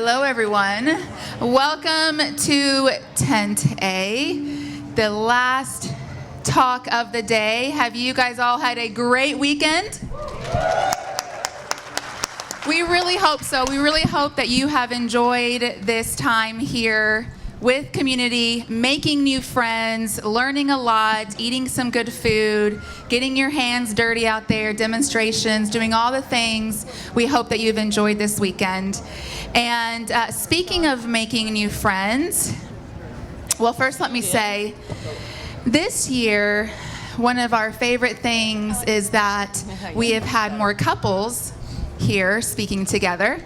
Hello, everyone. Welcome to Tent A, the last talk of the day. Have you guys all had a great weekend? We really hope so. We really hope that you have enjoyed this time here with community, making new friends, learning a lot, eating some good food, getting your hands dirty out there, demonstrations, doing all the things. We hope that you've enjoyed this weekend. And speaking of making new friends, well, first let me say, this year, one of our favorite things is that we have had more couples here speaking together,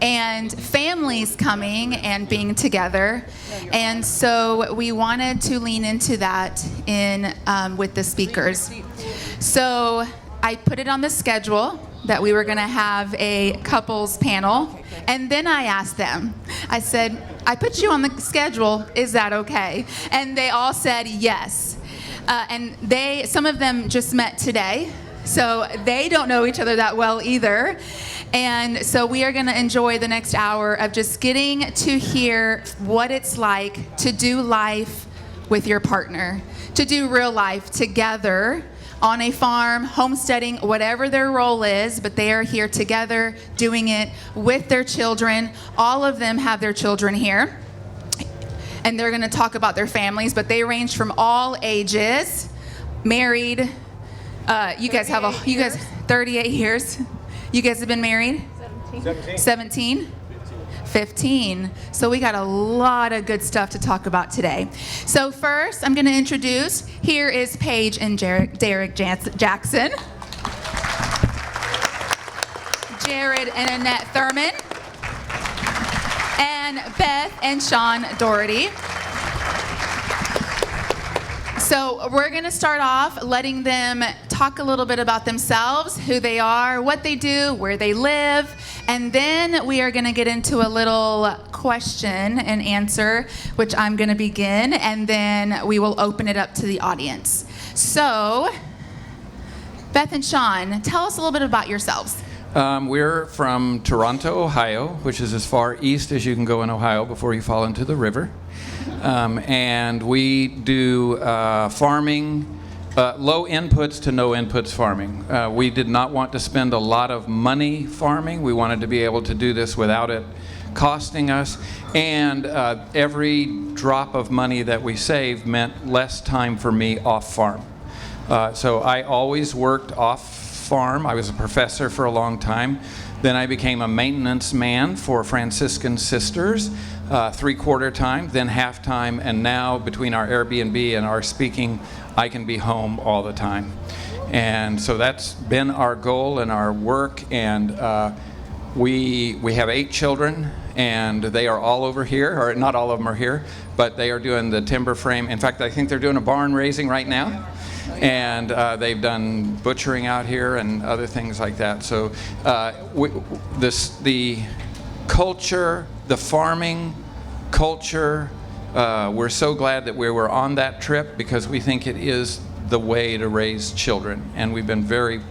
and families coming and being together. And so we wanted to lean into that with the speakers. So I put it on the schedule that we were going to have a couples panel. And then I asked them, I said, I put you on the schedule, is that okay? And they all said yes. And some of them just met today, so they don't know each other that well either. And so we are going to enjoy the next hour of just getting to hear what it's like to do life with your partner, to do real life together on a farm, homesteading, whatever their role is, but they are here together doing it with their children. All of them have their children here, and they're going to talk about their families, but they range from all ages, married. You guys 38 years. You guys have been married? 17? 15. So we got a lot of good stuff to talk about today. So first, I'm going to introduce, here is Paige and Derrick Jackson. Jared and Annette Thurmon. And Beth and Shawn Dougherty. So we're going to start off letting them talk a little bit about themselves, who they are, what they do, where they live, and then we are going to get into a little question and answer, which I'm going to begin, and then we will open it up to the audience. So, Beth and Shawn, tell us a little bit about yourselves. We're from Toronto, Ohio, which is as far east as you can go in Ohio before you fall into the river. And we do farming, low inputs to no inputs farming. We did not want to spend a lot of money farming. We wanted to be able to do this without it costing us. And every drop of money that we saved meant less time for me off farm. So I always worked off farm. I was a professor for a long time. Then I became a maintenance man for Franciscan Sisters, 3/4 time, then half time, and now between our Airbnb and our speaking, I can be home all the time. And so that's been our goal and our work, and we have 8 children, and they are all over here, or not all of them are here, but they are doing the timber frame. In fact, I think they're doing a barn raising right now. And they've done butchering out here and other things like that. So the culture, the farming culture, we're so glad that we were on that trip because we think it is the way to raise children. And we've been very,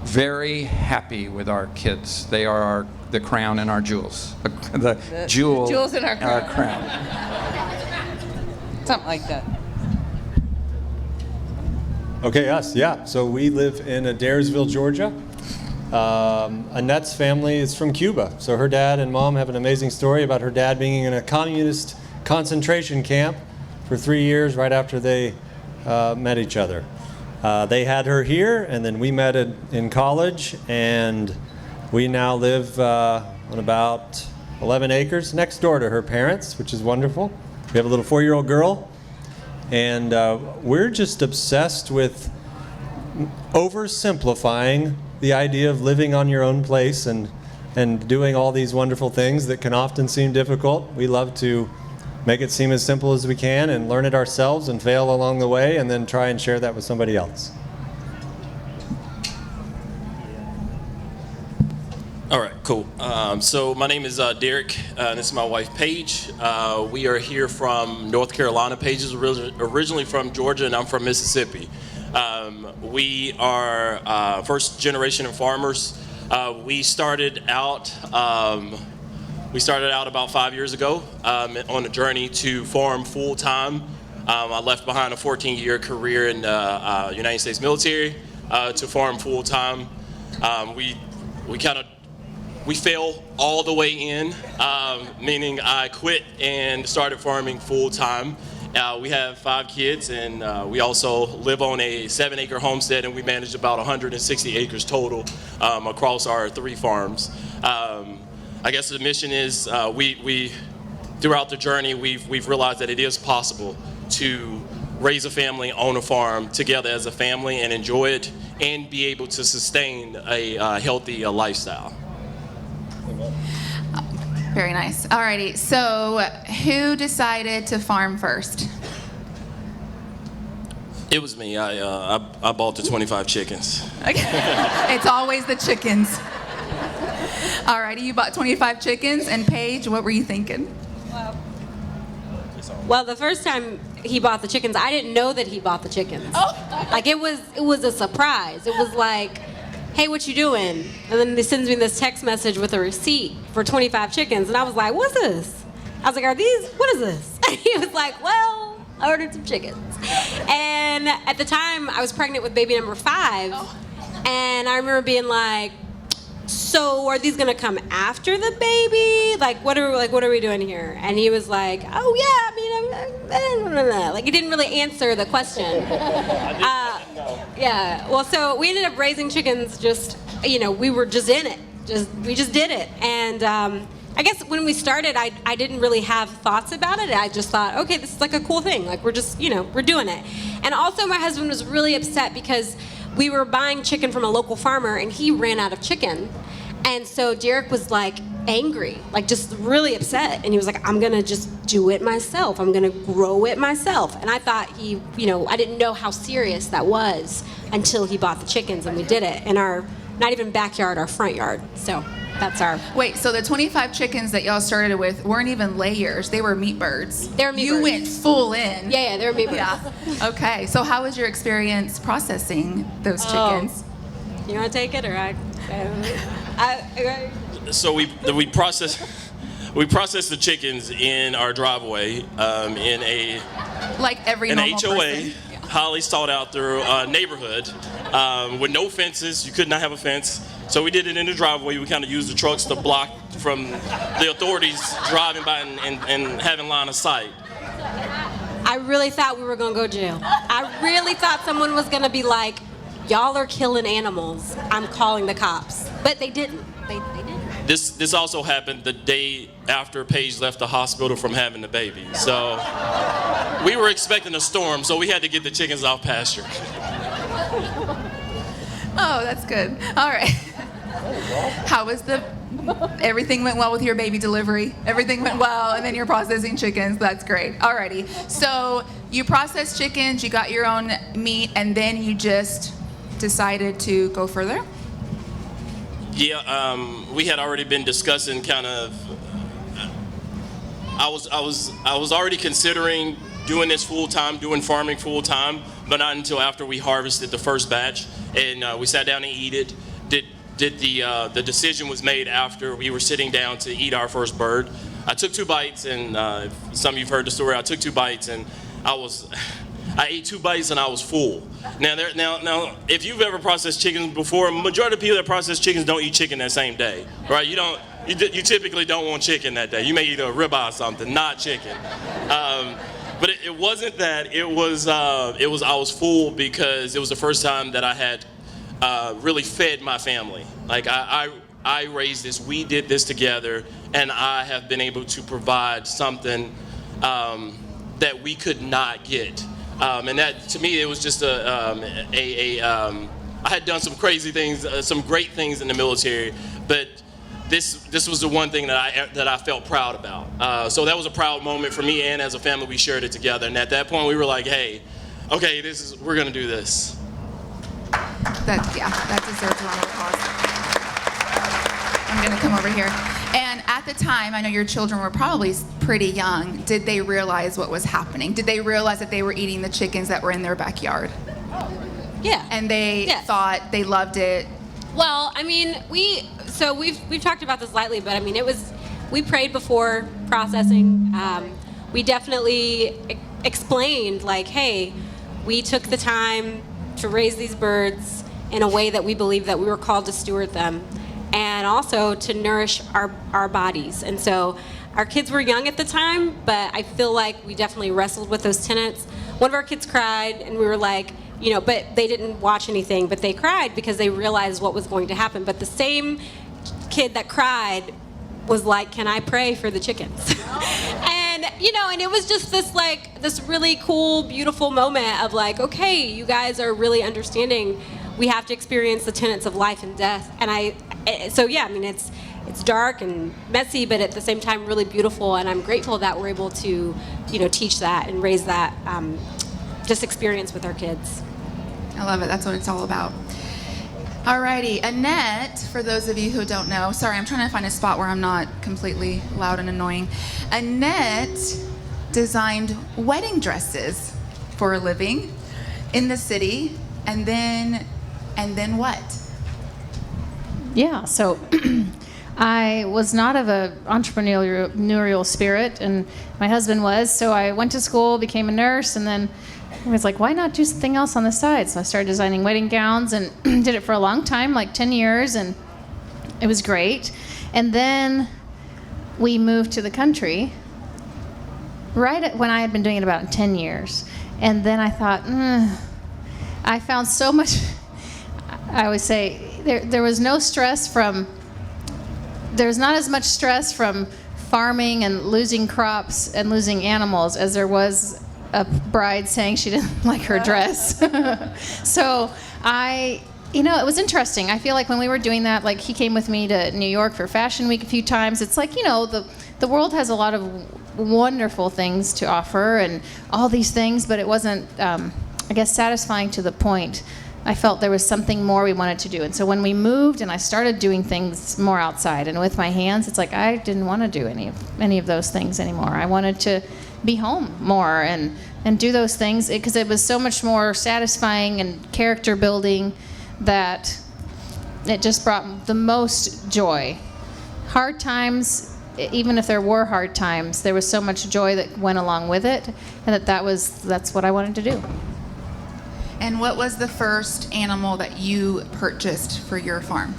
very happy with our kids. They are the crown and our jewels. The jewels in our crown. Something like that. Okay, us, yeah. So we live in Adairsville, Georgia. Annette's family is from Cuba. So her dad and mom have an amazing story about her dad being in a communist concentration camp for 3 years right after they met each other. They had her here, and then we met in college, and we now live on about 11 acres next door to her parents, which is wonderful. We have a little 4-year-old girl. And we're just obsessed with oversimplifying the idea of living on your own place and doing all these wonderful things that can often seem difficult. We love to make it seem as simple as we can and learn it ourselves and fail along the way and then try and share that with somebody else. All right, cool. So my name is Derrick, and this is my wife, Paige. We are here from North Carolina. Paige is originally from Georgia, and I'm from Mississippi. We are first generation of farmers. We started out We started out about 5 years ago on a journey to farm full time. I left behind a 14-year career in the United States military to farm full time. We fell all the way in, meaning I quit and started farming full time. We have 5 kids, and we also live on a 7-acre homestead, and we manage about 160 acres total across our 3 farms. I guess the mission is we throughout the journey we've realized that it is possible to raise a family on a farm together as a family and enjoy it and be able to sustain a healthy lifestyle. Very nice. Alrighty, so who decided to farm first? It was me. I bought the 25 chickens. Okay. It's always the chickens. Alrighty, you bought 25 chickens, and Paige, what were you thinking? Well, the first time he bought the chickens, I didn't know that he bought the chickens. Oh. Like it was a surprise. It was like, hey, what you doing? And then he sends me this text message with a receipt for 25 chickens, and I was like, what's this? I was like, what is this? And he was like, well, I ordered some chickens. And at the time, I was pregnant with baby number 5, and I remember being like, so are these gonna come after the baby? Like what are we doing here? And he was like, oh yeah, I mean, like he didn't really answer the question. Yeah. Well, so we ended up raising chickens. Just we were just in it. We just did it. And I guess when we started, I didn't really have thoughts about it. I just thought, okay, this is like a cool thing. Like we're just we're doing it. And also my husband was really upset because we were buying chicken from a local farmer and he ran out of chicken. And so Derrick was like angry, like just really upset. And he was like, I'm gonna just do it myself. I'm gonna grow it myself. And I thought I didn't know how serious that was until he bought the chickens and we did it in our, not even backyard, our front yard. So that's our. Wait, so the 25 chickens that y'all started with weren't even layers, they were meat birds. They were meat You birds. went full in. Yeah, they were meat birds. Yeah. Okay, so how was your experience processing those chickens? You wanna take it or I So we process the chickens in our driveway in a Like every an normal HOA, person. highly sought out through neighborhood with no fences. You could not have a fence. So we did it in the driveway. We kind of used the trucks to block from the authorities driving by and having line of sight. I really thought we were gonna go to jail. I really thought someone was gonna be like, y'all are killing animals. I'm calling the cops. But they didn't. They didn't. This also happened the day after Paige left the hospital from having the baby. So we were expecting a storm, so we had to get the chickens off pasture. Oh, that's good. All right. How was everything went well with your baby delivery? Everything went well, and then you're processing chickens. That's great. Alrighty. So you processed chickens, you got your own meat, and then you just decided to go further? Yeah, we had already been discussing kind of. I was already considering doing this full time, doing farming full time, but not until after we harvested the first batch and we sat down and eat it. The decision was made after we were sitting down to eat our first bird. I took 2 bites, and if some of you've heard the story. I took 2 bites, and I ate 2 bites, and I was full. Now, if you've ever processed chickens before, majority of people that process chickens don't eat chicken that same day, right? You typically don't want chicken that day. You may eat a ribeye or something, not chicken. But it wasn't that. It was I was full because it was the first time that I had really fed my family. Like I raised this, we did this together, and I have been able to provide something that we could not get. And that, to me, it was just I had done some crazy things, some great things in the military, but this was the one thing that I felt proud about. So that was a proud moment for me, and as a family, we shared it together. And at that point, we were like, hey, okay, we're gonna do this. That deserves a round of applause. I'm gonna come over here. And at the time, I know your children were probably pretty young. Did they realize what was happening? Did they realize that they were eating the chickens that were in their backyard? Yeah. And they Yes. thought they loved it. Well, I mean, we've talked about this lightly, but I mean, it was we prayed before processing. We definitely explained, like, hey, we took the time to raise these birds in a way that we believe that we were called to steward them, and also to nourish our bodies. And so our kids were young at the time, but I feel like we definitely wrestled with those tenets. One of our kids cried, and we were like, but they didn't watch anything, but they cried because they realized what was going to happen. But the same kid that cried was like, can I pray for the chickens? And it was just this really cool, beautiful moment of like, okay, you guys are really understanding we have to experience the tenets of life and death. And it's dark and messy, but at the same time really beautiful, and I'm grateful that we're able to, teach that and raise that just experience with our kids. I love it. That's what it's all about. Alrighty, Annette, for those of you who don't know, sorry, I'm trying to find a spot where I'm not completely loud and annoying. Annette designed wedding dresses for a living in the city, and then what? Yeah, so I was not of an entrepreneurial spirit, and my husband was, so I went to school, became a nurse, and then I was like, why not do something else on the side? So I started designing wedding gowns and did it for a long time, like 10 years, and it was great. And then we moved to the country when I had been doing it about 10 years. And then I thought, I found so much, I would say, there was no stress there's not as much stress from farming and losing crops and losing animals as there was a bride saying she didn't like her dress. So it was interesting. I feel like when we were doing that, like he came with me to New York for Fashion Week a few times. It's like, the world has a lot of wonderful things to offer and all these things, but it wasn't, satisfying to the point. I felt there was something more we wanted to do. And so when we moved and I started doing things more outside and with my hands, it's like I didn't want to do any of those things anymore. I wanted to be home more and do those things because it was so much more satisfying and character building that it just brought the most joy. Hard times, even if there were hard times, there was so much joy that went along with it, and that's what I wanted to do. And what was the first animal that you purchased for your farm?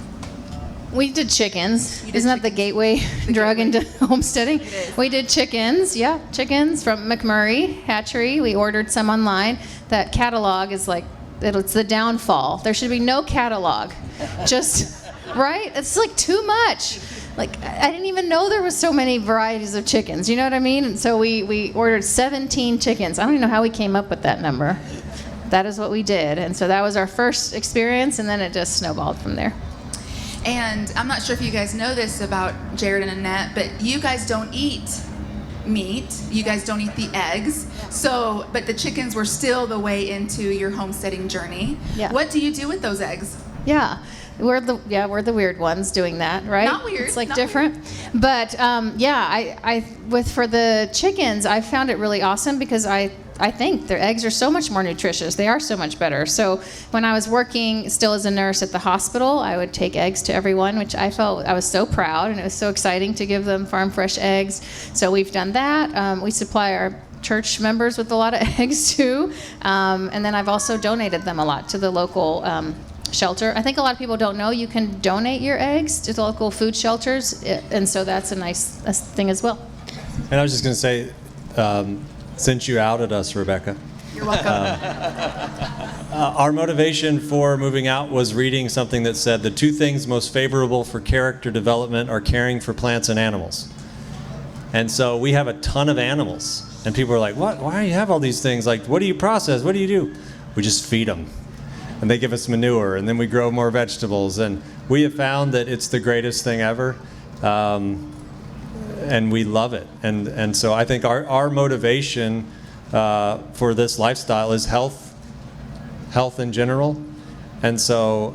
We did chickens. Isn't that the gateway drug into homesteading? It is. We did chickens, chickens from McMurray Hatchery. We ordered some online. That catalog is like, it's the downfall. There should be no catalog. Just, right? It's like too much. Like, I didn't even know there was so many varieties of chickens. You know what I mean? And so we ordered 17 chickens. I don't even know how we came up with that number. That is what we did. And so that was our first experience, and then it just snowballed from there. And I'm not sure if you guys know this about Jared and Annette, but you guys don't eat meat. You guys don't eat the eggs. So, but the chickens were still the way into your homesteading journey. Yeah. What do you do with those eggs? Yeah. We're the weird ones doing that, right? Not weird. It's like not different. Weird. But for the chickens, I found it really awesome because I think their eggs are so much more nutritious. They are so much better. So when I was working still as a nurse at the hospital, I would take eggs to everyone, which I felt I was so proud, and it was so exciting to give them farm fresh eggs. So we've done that. We supply our church members with a lot of eggs too. And then I've also donated them a lot to the local shelter. I think a lot of people don't know you can donate your eggs to the local food shelters, and so that's a nice thing as well. And I was just going to say, since you outed us, Rebecca, You're welcome. our motivation for moving out was reading something that said the two things most favorable for character development are caring for plants and animals. And so we have a ton of animals, and people are like, "What? Why do you have all these things? Like, what do you process? What do you do?" We just feed them. And they give us manure, and then we grow more vegetables. And we have found that it's the greatest thing ever, and we love it. And so I think our motivation for this lifestyle is health in general. And so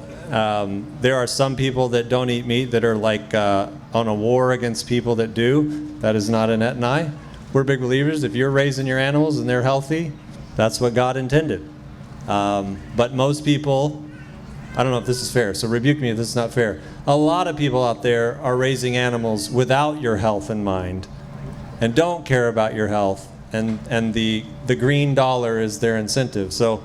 there are some people that don't eat meat that are like on a war against people that do. That is not Annette and I. We're big believers. If you're raising your animals and they're healthy, that's what God intended. But most people I don't know if this is fair, so rebuke me if this is not fair. A lot of people out there are raising animals without your health in mind and don't care about your health, and the green dollar is their incentive. So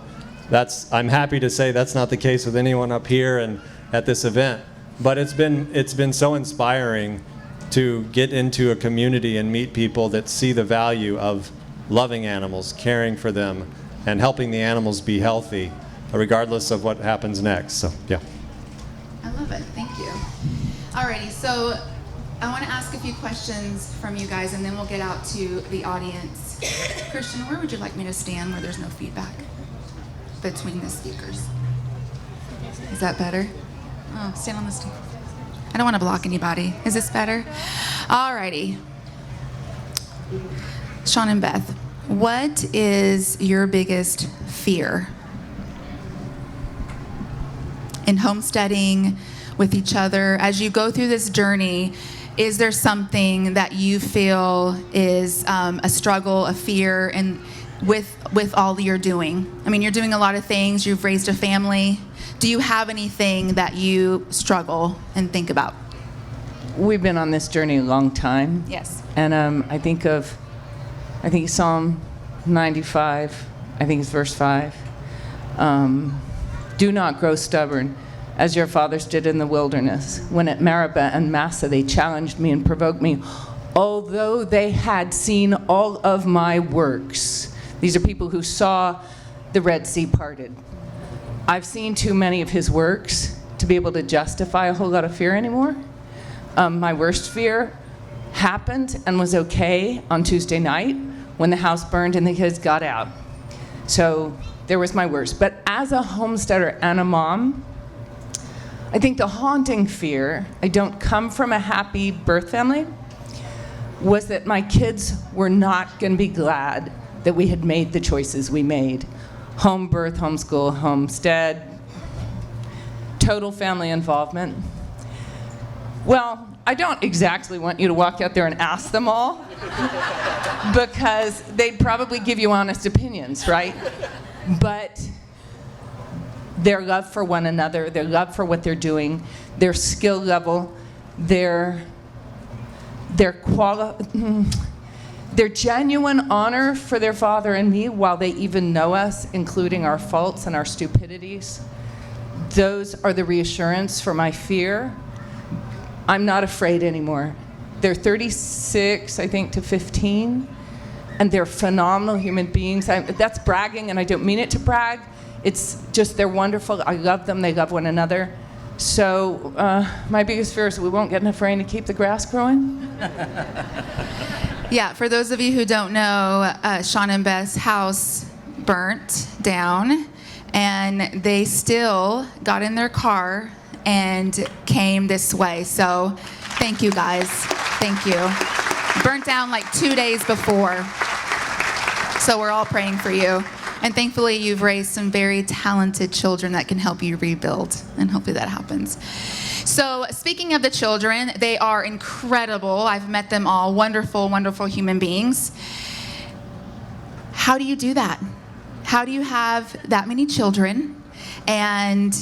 I'm happy to say that's not the case with anyone up here and at this event. But it's been so inspiring to get into a community and meet people that see the value of loving animals, caring for them, and helping the animals be healthy, regardless of what happens next. So, yeah. I love it. Thank you. Alrighty, so I want to ask a few questions from you guys, and then we'll get out to the audience. Christian, where would you like me to stand where there's no feedback between the speakers? Is that better? Oh, stand on this table. I don't want to block anybody. Is this better? Alrighty. Shawn and Beth, what is your biggest fear in homesteading with each other? As you go through this journey, is there something that you feel is a struggle, a fear, and with all you're doing? I mean, you're doing a lot of things. You've raised a family. Do you have anything that you struggle and think about? We've been on this journey a long time. Yes. And I think Psalm 95, I think it's verse 5. Do not grow stubborn, as your fathers did in the wilderness, when at Meribah and Massah they challenged me and provoked me, although they had seen all of my works. These are people who saw the Red Sea parted. I've seen too many of his works to be able to justify a whole lot of fear anymore. My worst fear happened and was okay on Tuesday night when the house burned and the kids got out. So there was my worst. But as a homesteader and a mom, I think the haunting fear, I don't come from a happy birth family, was that my kids were not going to be glad that we had made the choices we made. Home birth, homeschool, homestead, total family involvement. Well, I don't exactly want you to walk out there and ask them all, because they'd probably give you honest opinions, right? But their love for one another, their love for what they're doing, their skill level, their genuine honor for their father and me while they even know us, including our faults and our stupidities, those are the reassurance for my fear. I'm not afraid anymore. They're 36, I think, to 15, and they're phenomenal human beings. That's bragging, and I don't mean it to brag. It's just they're wonderful. I love them. They love one another. So my biggest fear is we won't get enough rain to keep the grass growing. Yeah, for those of you who don't know, Shawn and Beth's house burnt down, and they still got in their car and came this way. So thank you, guys. Thank you. Burnt down like 2 days before. So we're all praying for you. And thankfully, you've raised some very talented children that can help you rebuild. And hopefully that happens. So speaking of the children, they are incredible. I've met them all. Wonderful, wonderful human beings. How do you do that? How do you have that many children and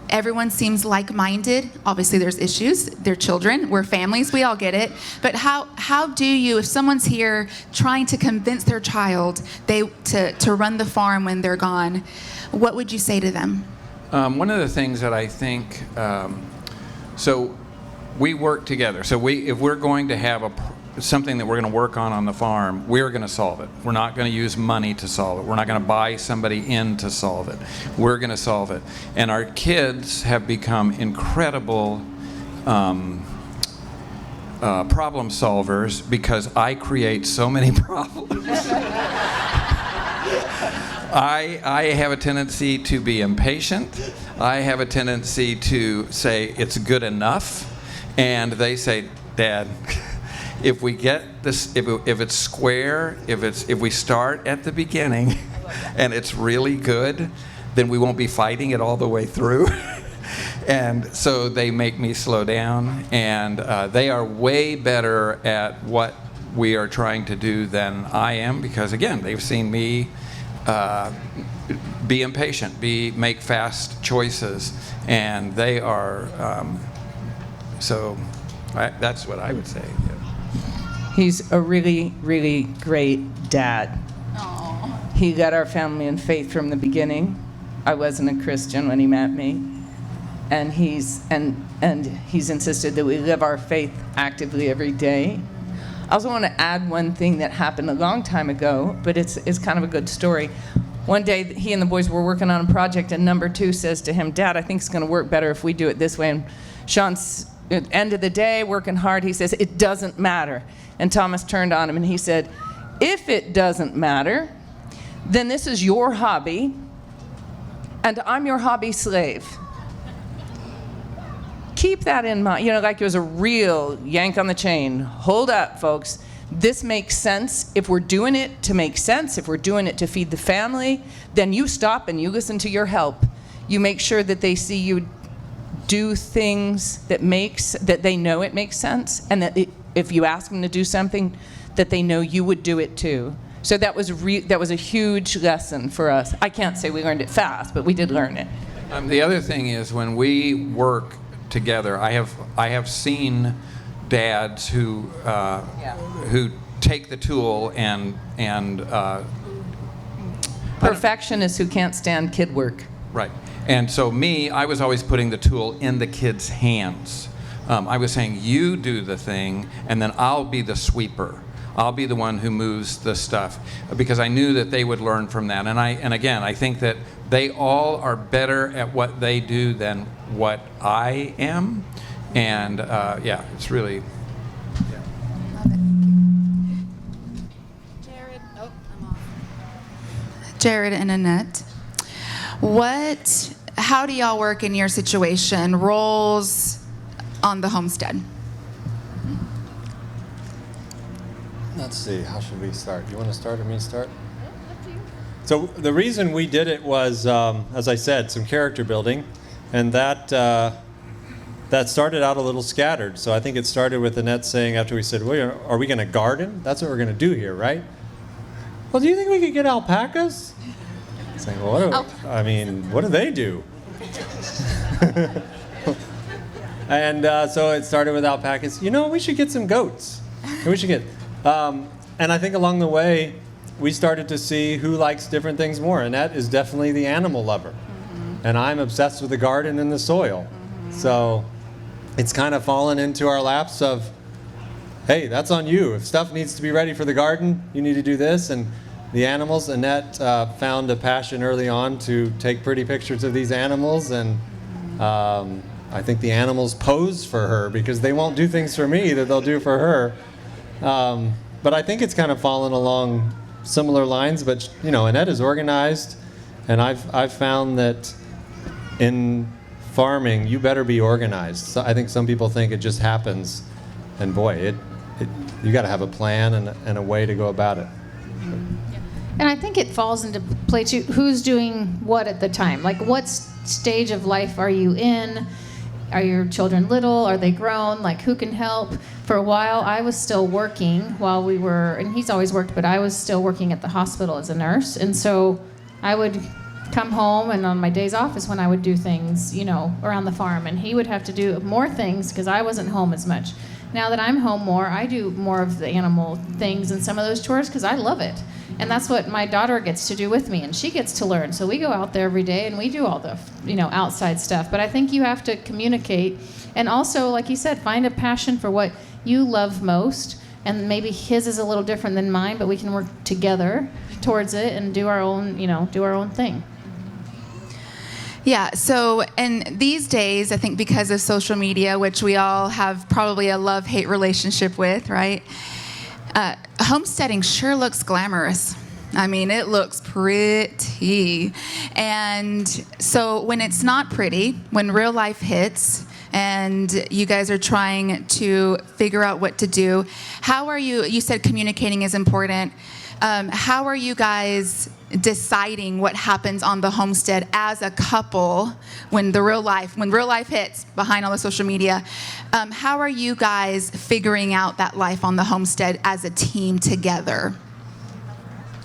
everyone seems like-minded? Obviously there's issues. They're children. We're families. We all get it. But how do you, if someone's here trying to convince their child to run the farm when they're gone, what would you say to them? One of the things that I think, so we work together. So if we're going to have something that we're going to work on the farm, we're going to solve it. We're not going to use money to solve it. We're not going to buy somebody in to solve it. We're going to solve it. And our kids have become incredible problem solvers because I create so many problems. I have a tendency to be impatient. I have a tendency to say it's good enough. And they say, Dad, if we get this, if it's square, if we start at the beginning and it's really good, then we won't be fighting it all the way through. And so they make me slow down, and they are way better at what we are trying to do than I am, because again, they've seen me be impatient, make fast choices, and they are. That's what I would say. Yeah. He's a really, really great dad. Aww. He led our family in faith from the beginning. I wasn't a Christian when he met me, and he's insisted that we live our faith actively every day. I also want to add one thing that happened a long time ago, but it's kind of a good story. One day, he and the boys were working on a project, and number 2 says to him, "Dad, I think it's going to work better if we do it this way." And Shawn's at the end of the day, working hard, he says, "It doesn't matter." And Thomas turned on him and he said, "If it doesn't matter, then this is your hobby, and I'm your hobby slave." Keep that in mind. Like it was a real yank on the chain. Hold up, folks. This makes sense. If we're doing it to make sense, if we're doing it to feed the family, then you stop and you listen to your help. You make sure that they see you do things that they know it makes sense, and that if you ask them to do something, that they know you would do it too. So that was a huge lesson for us. I can't say we learned it fast, but we did learn it. The other thing is when we work together, I have seen dads who take the tool and perfectionists who can't stand kid work. Right. And so I was always putting the tool in the kids' hands. I was saying, you do the thing, and then I'll be the sweeper. I'll be the one who moves the stuff, because I knew that they would learn from that. And again, I think that they all are better at what they do than what I am. And it's really. Jared and Annette, how do y'all work in your situation? Roles on the homestead? Let's see, how should we start? You want to start or me start? So the reason we did it was, as I said, some character building, and that started out a little scattered. So I think it started with Annette saying, after we said, well, are we going to garden? That's what we're going to do here, right? Well, do you think we could get alpacas? It's like, well, what do they do? And so it started with alpacas. We should get some goats. We should get. And I think along the way, we started to see who likes different things more. Annette is definitely the animal lover. Mm-hmm. And I'm obsessed with the garden and the soil. Mm-hmm. So it's kind of fallen into our laps of, hey, that's on you. If stuff needs to be ready for the garden, you need to do this. And the animals, Annette found a passion early on to take pretty pictures of these animals. And I think the animals pose for her because they won't do things for me that they'll do for her. But I think it's kind of fallen along similar lines. But, Annette is organized. And I've found that in farming, you better be organized. So I think some people think it just happens. And boy, you got to have a plan and a way to go about it. And I think it falls into play too, who's doing what at the time. Like, what stage of life are you in? Are your children little? Are they grown? Like, who can help? For a while, I was still working while we were, and he's always worked, but I was still working at the hospital as a nurse. And so I would come home, and on my days off is when I would do things, around the farm. And he would have to do more things because I wasn't home as much. Now that I'm home more, I do more of the animal things and some of those chores because I love it. And that's what my daughter gets to do with me, and she gets to learn. So we go out there every day, and we do all the, outside stuff. But I think you have to communicate, and also, like you said, find a passion for what you love most. And maybe his is a little different than mine, but we can work together towards it and do our own thing. Yeah, so and these days, I think because of social media, which we all have probably a love-hate relationship with, right? Homesteading sure looks glamorous. I mean, it looks pretty. And so when it's not pretty, when real life hits, and you guys are trying to figure out what to do, how are you said communicating is important. How are you guys deciding what happens on the homestead as a couple when real life hits behind all the social media? How are you guys figuring out that life on the homestead as a team together?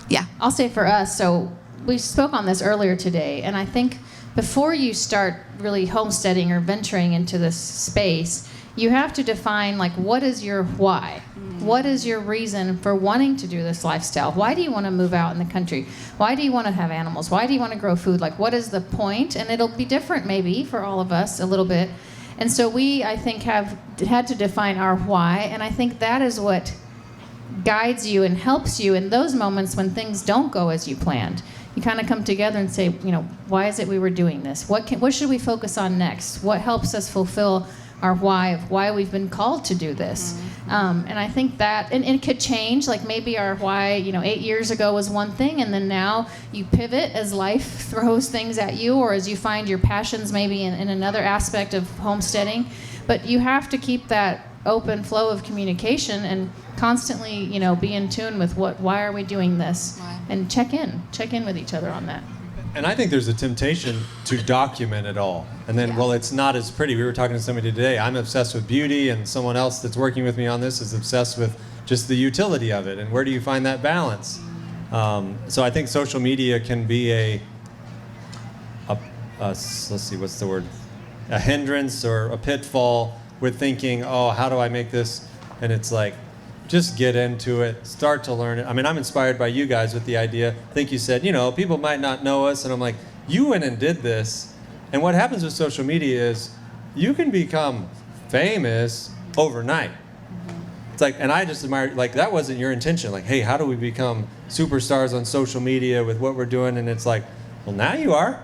Yeah. I'll say for us, so we spoke on this earlier today, and I think before you start really homesteading or venturing into this space, you have to define, like, what is your why? What is your reason for wanting to do this lifestyle? Why do you want to move out in the country? Why do you want to have animals? Why do you want to grow food? Like, what is the point? And it'll be different maybe for all of us a little bit. And so we, I think, have had to define our why, and I think that is what guides you and helps you in those moments when things don't go as you planned. You kind of come together and say, why is it we were doing this? What should we focus on next? What helps us fulfill our why of why we've been called to do this? And I think that, and it could change, like maybe our why, 8 years ago was one thing, and then now you pivot as life throws things at you, or as you find your passions maybe in another aspect of homesteading. But you have to keep that open flow of communication and constantly, be in tune with why are we doing this, and check in with each other on that. And I think there's a temptation to document it all. And then, well, it's not as pretty. We were talking to somebody today. I'm obsessed with beauty, and someone else that's working with me on this is obsessed with just the utility of it. And where do you find that balance? So I think social media can be let's see, what's the word? A hindrance or a pitfall with thinking, oh, how do I make this? And it's like, just get into it, start to learn it. I mean, I'm inspired by you guys with the idea. I think you said, people might not know us. And I'm like, you went and did this. And what happens with social media is you can become famous overnight. It's like, and I just admire, like, that wasn't your intention. Like, hey, how do we become superstars on social media with what we're doing? And it's like, well, now you are.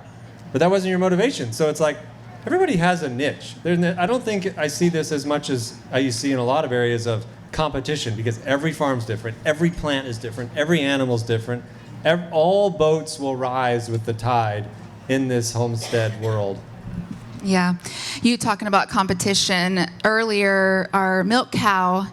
But that wasn't your motivation. So it's like, everybody has a niche. I don't think I see this as much as I see in a lot of areas of competition, because every farm's different, every plant is different, every animal's different. All boats will rise with the tide in this homestead world. Yeah. You talking about competition. Earlier, our milk cow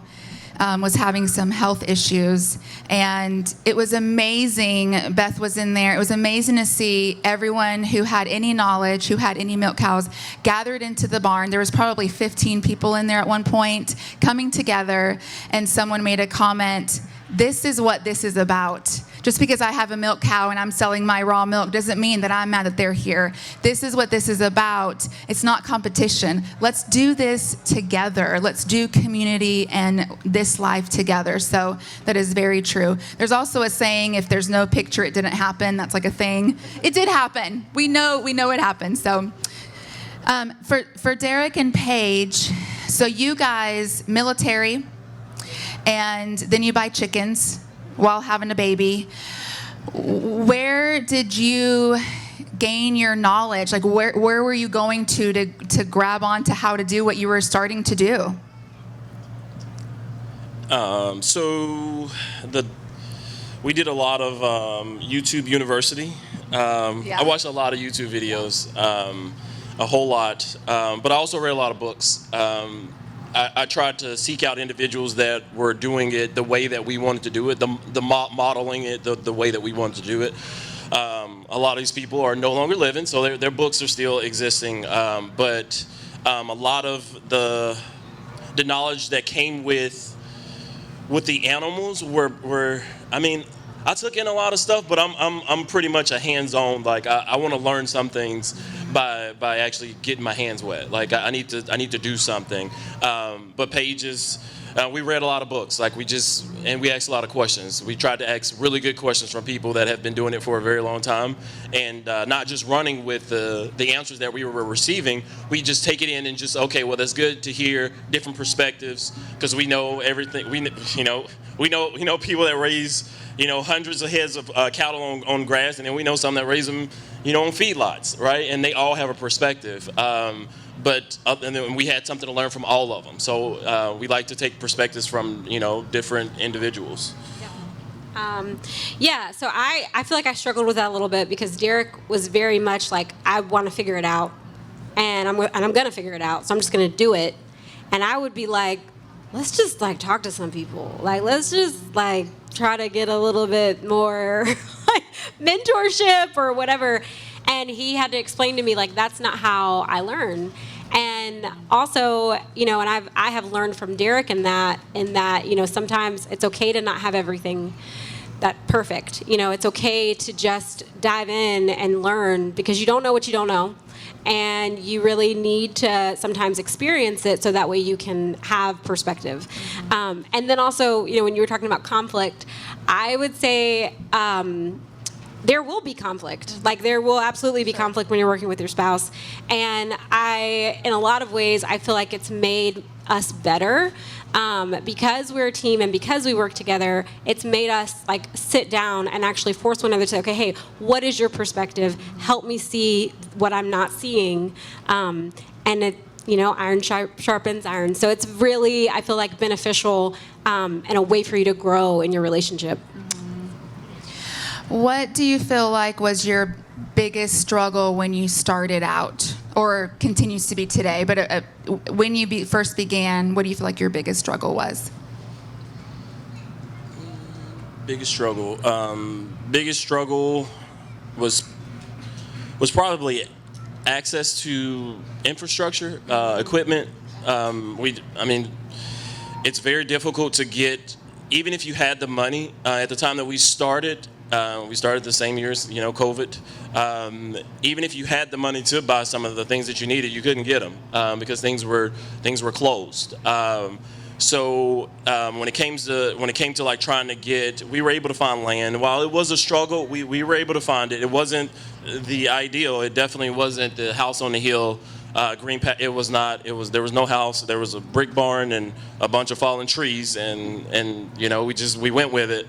was having some health issues, and it was amazing. Beth was in there. It was amazing to see everyone who had any knowledge, who had any milk cows, gathered into the barn. There was probably 15 people in there at one point coming together, and someone made a comment, "This is what this is about. Just because I have a milk cow and I'm selling my raw milk doesn't mean that I'm mad that they're here. This is what this is about. It's not competition. Let's do this together. Let's do community and this life together." So that is very true. There's also a saying, if there's no picture, it didn't happen. That's like a thing. It did happen. We know it happened. So for Derrick and Paige, so you guys, military, and then you buy chickens while having a baby. Where did you gain your knowledge? Like, where were you going to grab on to how to do what you were starting to do? We did a lot of YouTube University. I watched a lot of YouTube videos, a whole lot, but I also read a lot of books. I tried to seek out individuals that were doing it the way that we wanted to do it, modeling it the way that we wanted to do it. A lot of these people are no longer living, so their books are still existing. But a lot of the knowledge that came with the animals were I mean, I took in a lot of stuff, but I'm pretty much a hands-on. Like, I want to learn some things by actually getting my hands wet. Like, I need to do something. But Paige's, we read a lot of books. Like, we asked a lot of questions. We tried to ask really good questions from people that have been doing it for a very long time, and not just running with the answers that we were receiving. We just take it in and just, okay, well, that's good to hear different perspectives, because we know everything. We know people that raise hundreds of heads of cattle on grass, and then we know some that raise them, on feedlots, right? And they all have a perspective. But and then we had something to learn from all of them. So we like to take perspectives from, different individuals. So I feel like I struggled with that a little bit, because Derrick was very much like, I want to figure it out, and I'm going to figure it out, so I'm just going to do it. And I would be like, let's just like talk to some people. Like, let's just like try to get a little bit more like mentorship or whatever. And he had to explain to me, like, that's not how I learn. And also, and I have learned from Derrick in that, sometimes it's okay to not have everything perfect. It's okay to just dive in and learn, because you don't know what you don't know. And you really need to sometimes experience it so that way you can have perspective. And then also, when you were talking about conflict, I would say there will be conflict. Like, there will absolutely be conflict when you're working with your spouse. And in a lot of ways, I feel like it's made us better. Because we're a team and because we work together, it's made us like sit down and actually force one another to say, okay, hey, what is your perspective? Help me see what I'm not seeing. And it, iron sharpens iron. So it's really, I feel like, beneficial and a way for you to grow in your relationship. What do you feel like was your biggest struggle when you started out, or continues to be today? But when you first began, what do you feel like your biggest struggle was? Biggest struggle. Biggest struggle was probably access to infrastructure, equipment. It's very difficult to get, even if you had the money. At the time that we started the same year as COVID. Even if you had the money to buy some of the things that you needed, you couldn't get them because things were closed. So when it came to like trying to get, we were able to find land. While it was a struggle, we were able to find it. It wasn't the ideal. It definitely wasn't the house on the hill. It was not. There was no house. There was a brick barn and a bunch of fallen trees, and we went with it.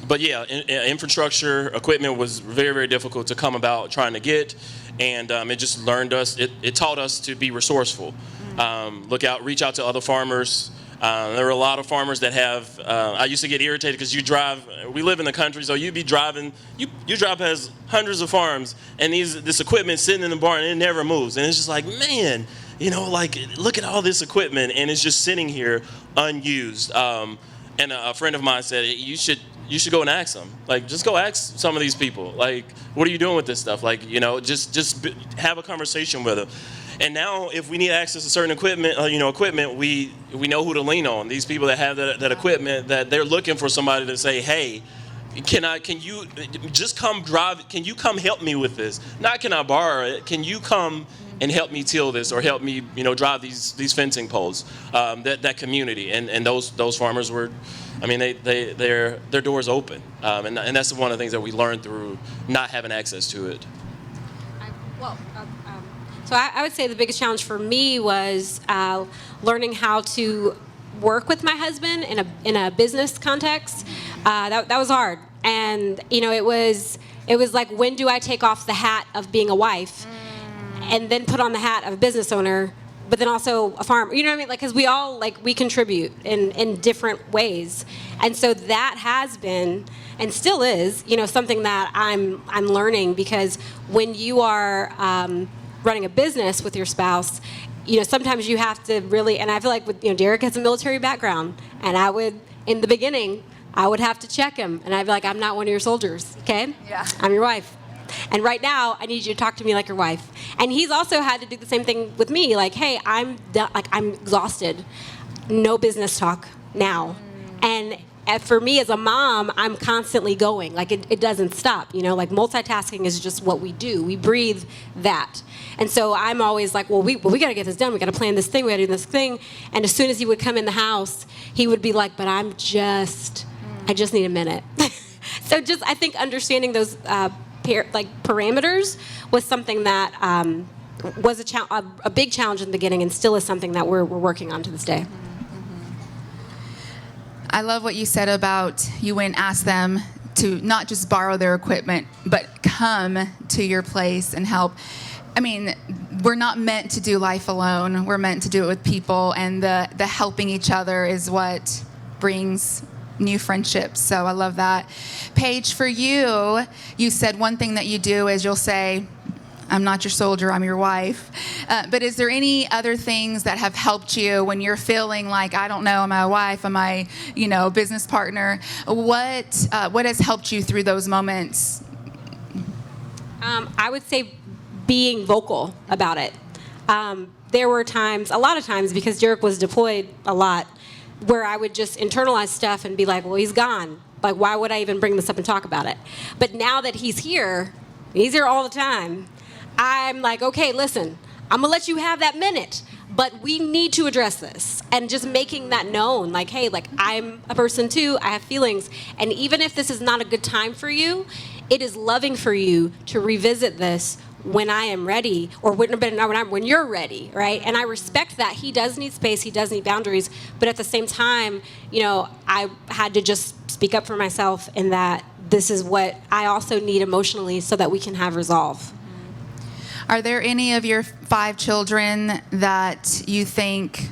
But yeah, infrastructure, equipment was very, very difficult to come about trying to get, and it just it taught us to be resourceful. Reach out to other farmers. There were a lot of farmers that have, I used to get irritated because we live in the country, so you'd be driving, you drive past hundreds of farms, and this equipment sitting in the barn, and it never moves. And it's just like, man, look at all this equipment, and it's just sitting here unused. And a friend of mine said, you should go and ask them. Like, just go ask some of these people. Like, what are you doing with this stuff? Like, just have a conversation with them. And now, if we need access to certain equipment, we know who to lean on. These people that have that equipment, that they're looking for somebody to say, hey, can you just come drive? Can you come help me with this? Not can I borrow it? Can you come and help me till this, or help me, drive these fencing poles? That community and those farmers were, their doors open, and that's one of the things that we learned through not having access to it. So I would say the biggest challenge for me was learning how to work with my husband in a business context. That was hard, and it was like, when do I take off the hat of being a wife and then put on the hat of a business owner, but then also a farmer? You know what I mean? Like, because we all we contribute in different ways, and so that has been and still is something that I'm learning, because when you are running a business with your spouse, sometimes you have to really, and I feel like with, Derrick has a military background, and in the beginning, I would have to check him, and I'd be like, I'm not one of your soldiers, okay? Yeah. I'm your wife. And right now, I need you to talk to me like your wife. And he's also had to do the same thing with me, like, hey, I'm exhausted. No business talk now. And for me as a mom, I'm constantly going. Like, it doesn't stop, like multitasking is just what we do. We breathe that. And so I'm always like, well, we got to get this done. We got to plan this thing. We got to do this thing. And as soon as he would come in the house, he would be like, but I just need a minute. So I think understanding those parameters was something that was a big challenge in the beginning, and still is something that we're working on to this day. I love what you said about you went and asked them to not just borrow their equipment, but come to your place and help. We're not meant to do life alone. We're meant to do it with people, and the helping each other is what brings new friendships. So I love that. Paige, for you said one thing that you do is you'll say, I'm not your soldier, I'm your wife. But is there any other things that have helped you when you're feeling like, I don't know, am I a wife, am I, business partner? What has helped you through those moments? I would say being vocal about it. There were times, a lot of times, because Derrick was deployed a lot, where I would just internalize stuff and be like, well, he's gone. Like, why would I even bring this up and talk about it? But now that he's here all the time, I'm like, okay, listen, I'm going to let you have that minute, but we need to address this. And just making that known, like, hey, like, I'm a person too, I have feelings. And even if this is not a good time for you, it is loving for you to revisit this when I am ready, or when you're ready, right? And I respect that. He does need space, he does need boundaries, but at the same time, I had to just speak up for myself in that this is what I also need emotionally so that we can have resolve. Are there any of your 5 children that you think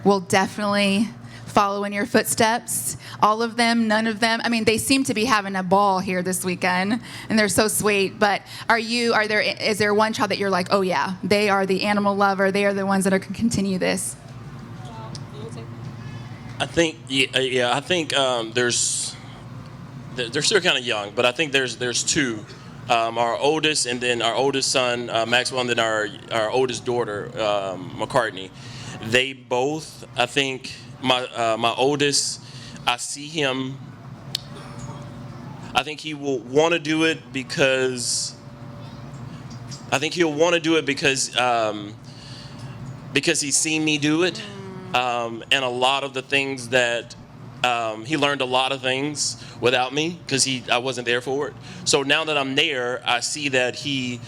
will definitely follow in your footsteps? All of them? None of them? I mean, they seem to be having a ball here this weekend, and they're so sweet. But is there one child that you're like, oh yeah, they are the animal lover, they are the ones that are going to continue this? I think, I think they're still kind of young, but I think there's 2. Our oldest, and then our oldest son, Maxwell, and then our oldest daughter, McCartney. They both, I think, my oldest, I see him, I think he will want to do it because, because he's seen me do it, and a lot of the things that, he learned a lot of things without me because I wasn't there for it. So now that I'm there, I see that he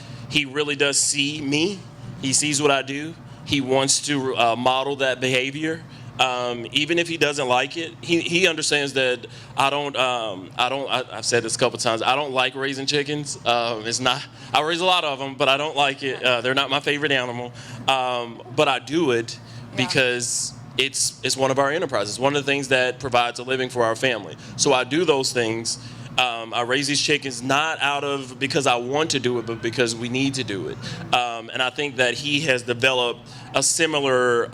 really does see me. He sees what I do. He wants to model that behavior. Even if he doesn't like it, he understands that I've said this a couple times, I don't like raising chickens. I raise a lot of them, but I don't like it. They're not my favorite animal. But I do it because it's one of our enterprises, one of the things that provides a living for our family. So I do those things. I raise these chickens not because I want to do it, but because we need to do it. And I think that he has developed a similar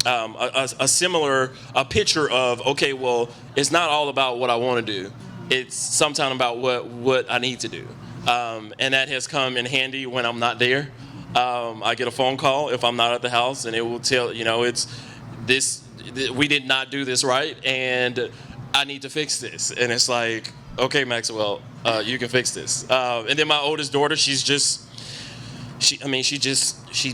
a picture of, okay, well, it's not all about what I want to do. It's sometimes about what I need to do. And that has come in handy when I'm not there. I get a phone call if I'm not at the house, and it will tell, we did not do this right, and I need to fix this. And it's like, okay, Maxwell, you can fix this. And then my oldest daughter, she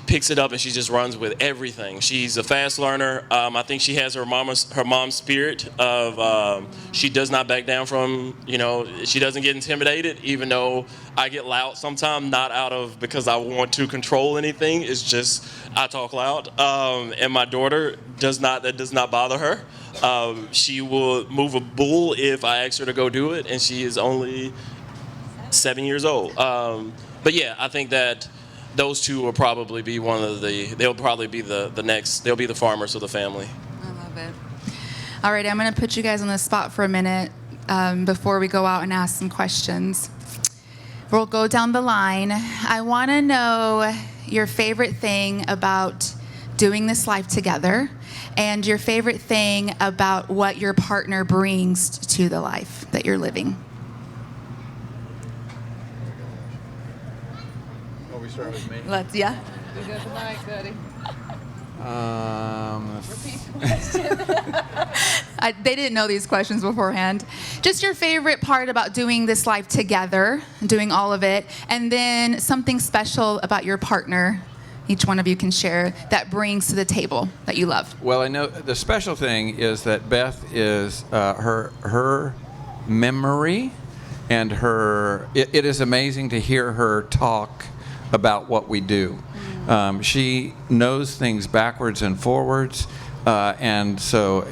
picks it up and she just runs with everything. She's a fast learner. I think she has her mom's spirit of she does not back down from, she doesn't get intimidated, even though I get loud sometimes, not because I want to control anything. It's just I talk loud. And my daughter that does not bother her. She will move a bull if I ask her to go do it, and she is only 7 years old. But yeah, I think that those 2 will probably be they'll probably be they'll be the farmers of the family. I love it. All right, I'm going to put you guys on the spot for a minute before we go out and ask some questions. We'll go down the line. I want to know your favorite thing about doing this life together and your favorite thing about what your partner brings to the life that you're living. Start with me. Let's, yeah. You go tonight, Cody. They didn't know these questions beforehand. Just your favorite part about doing this life together, doing all of it, and then something special about your partner each one of you can share that brings to the table that you love. Well, I know the special thing is that Beth is her memory and it is amazing to hear her talk about what we do. She knows things backwards and forwards, and so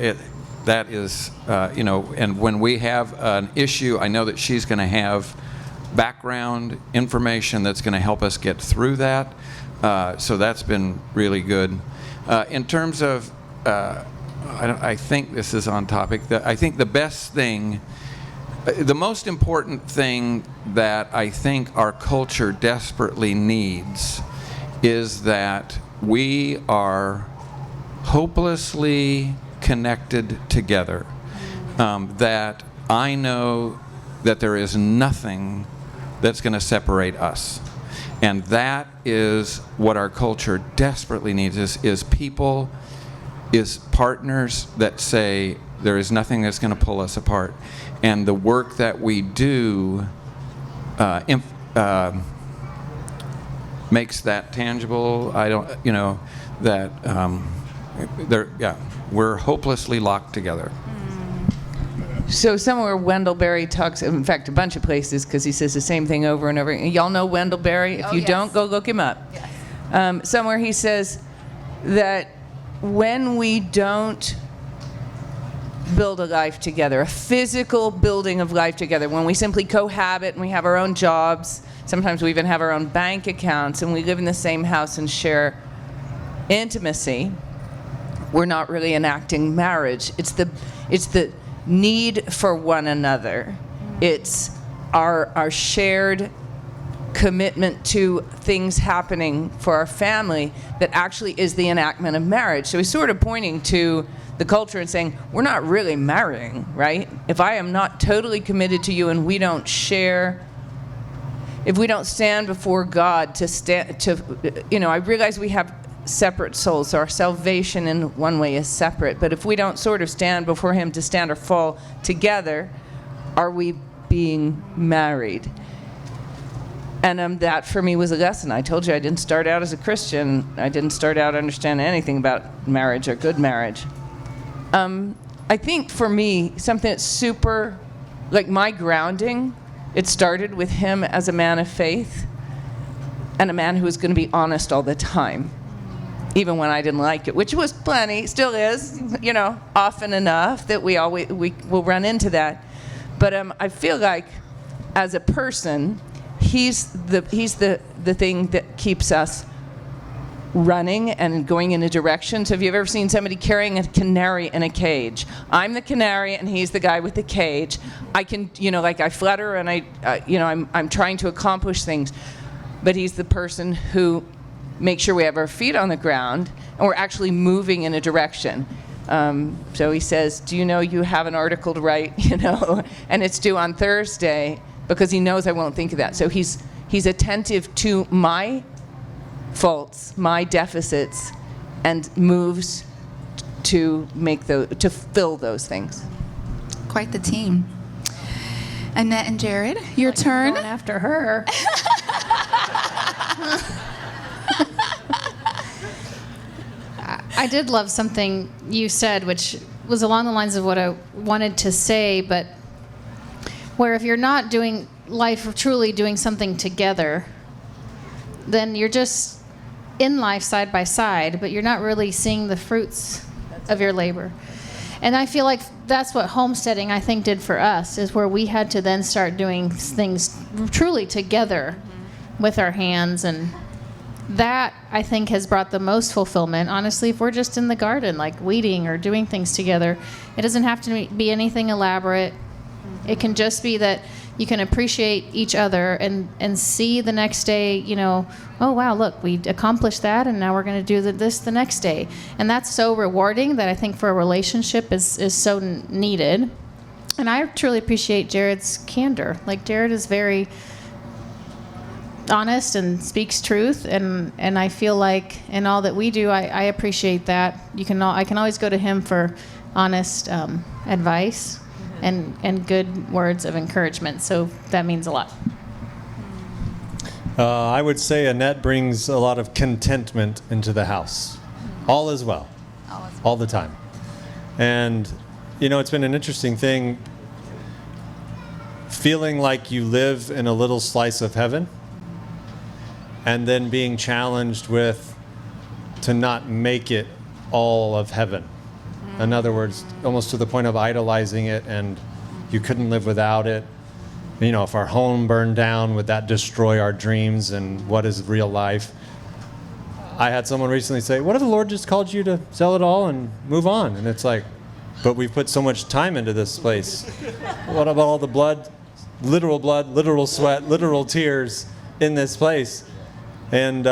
that is, and when we have an issue, I know that she's going to have background information that's going to help us get through that. So that's been really good. In terms of, I think this is on topic. I think the best thing, the most important thing that I think our culture desperately needs is that we are hopelessly connected together. That I know that there is nothing that's going to separate us. And that is what our culture desperately needs is people is partners that say there is nothing that's going to pull us apart. And the work that we do makes that tangible. I don't, you know, that we're hopelessly locked together. So somewhere Wendell Berry talks, in fact, a bunch of places, because he says the same thing over and over. Y'all know Wendell Berry? If you don't, go look him up. Yes. Somewhere he says that when we don't build a life together, a physical building of life together, when we simply cohabit and we have our own jobs, sometimes we even have our own bank accounts, and we live in the same house and share intimacy, we're not really enacting marriage. It's the need for one another. It's our shared commitment to things happening for our family that actually is the enactment of marriage. So he's sort of pointing to the culture and saying, we're not really marrying, right? If I am not totally committed to you and we don't share, if we don't stand before God I realize we have separate souls, so our salvation in one way is separate, but if we don't sort of stand before him to stand or fall together, are we being married? And that for me was a lesson. I told you I didn't start out as a Christian. I didn't start out understanding anything about marriage or good marriage. I think for me, something that's super, like my grounding, it started with him as a man of faith and a man who was going to be honest all the time, even when I didn't like it, which was plenty, still is, often enough that we will run into that. But I feel like as a person, he's the thing that keeps us running and going in a direction. So have you ever seen somebody carrying a canary in a cage? I'm the canary and he's the guy with the cage. I can, I flutter and I'm trying to accomplish things, but he's the person who makes sure we have our feet on the ground and we're actually moving in a direction. So he says, do you know you have an article to write, and it's due on Thursday, because he knows I won't think of that. So he's attentive to my faults, my deficits, and moves to fill those things. Quite the team. Annette and Jared, your turn. Going after her. I did love something you said, which was along the lines of what I wanted to say, but where if you're not doing life or truly doing something together, then you're just in life side by side, but you're not really seeing the fruits of your labor. And I feel like that's what homesteading, I think, did for us, is where we had to then start doing things truly together with our hands. And that, I think, has brought the most fulfillment. Honestly, if we're just in the garden, like weeding or doing things together, it doesn't have to be anything elaborate. It can just be that you can appreciate each other and see the next day, oh, wow, look, we accomplished that, and now we're going to do this the next day. And that's so rewarding that I think for a relationship is so needed. And I truly appreciate Jared's candor. Like, Jared is very honest and speaks truth, and I feel like in all that we do, I appreciate that. I can always go to him for honest advice and good words of encouragement. So that means a lot. I would say Annette brings a lot of contentment into the house. All is well. All the time. And, it's been an interesting thing feeling like you live in a little slice of heaven and then being challenged to not make it all of heaven. In other words, almost to the point of idolizing it, and you couldn't live without it. If our home burned down, would that destroy our dreams, and what is real life? I had someone recently say, what if the Lord just called you to sell it all and move on? And it's like, but we've put so much time into this place. What about all the blood, literal sweat, literal tears in this place? And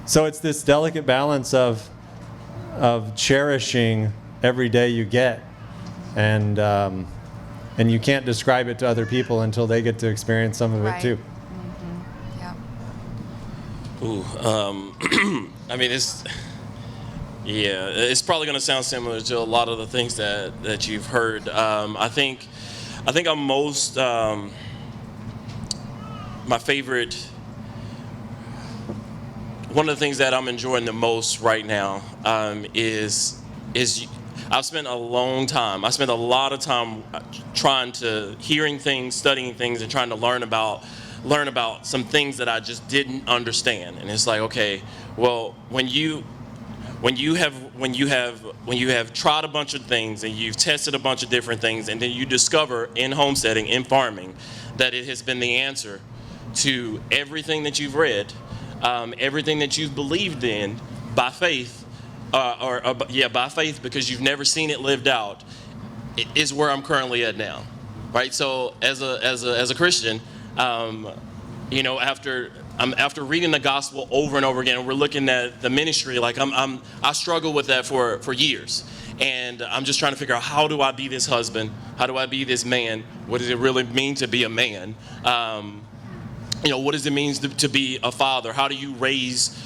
so it's this delicate balance of cherishing every day you get, and you can't describe it to other people until they get to experience some of it too. Yeah. Ooh, I mean, Yeah, it's probably going to sound similar to a lot of the things that you've heard. I think I'm most my favorite. One of the things that I'm enjoying the most right now is I've spent a long time. I spent a lot of time hearing things, studying things, and trying to learn about some things that I just didn't understand. And it's like, okay, well, when you have tried a bunch of things and you've tested a bunch of different things, and then you discover in homesteading, in farming, that it has been the answer to everything that you've read, everything that you've believed in by faith, by faith, because you've never seen it lived out, is where I'm currently at now, right? So as a Christian, after reading the gospel over and over again, we're looking at the ministry. Like I struggle with that for years, and I'm just trying to figure out, how do I be this husband? How do I be this man? What does it really mean to be a man? What does it mean to be a father? How do you raise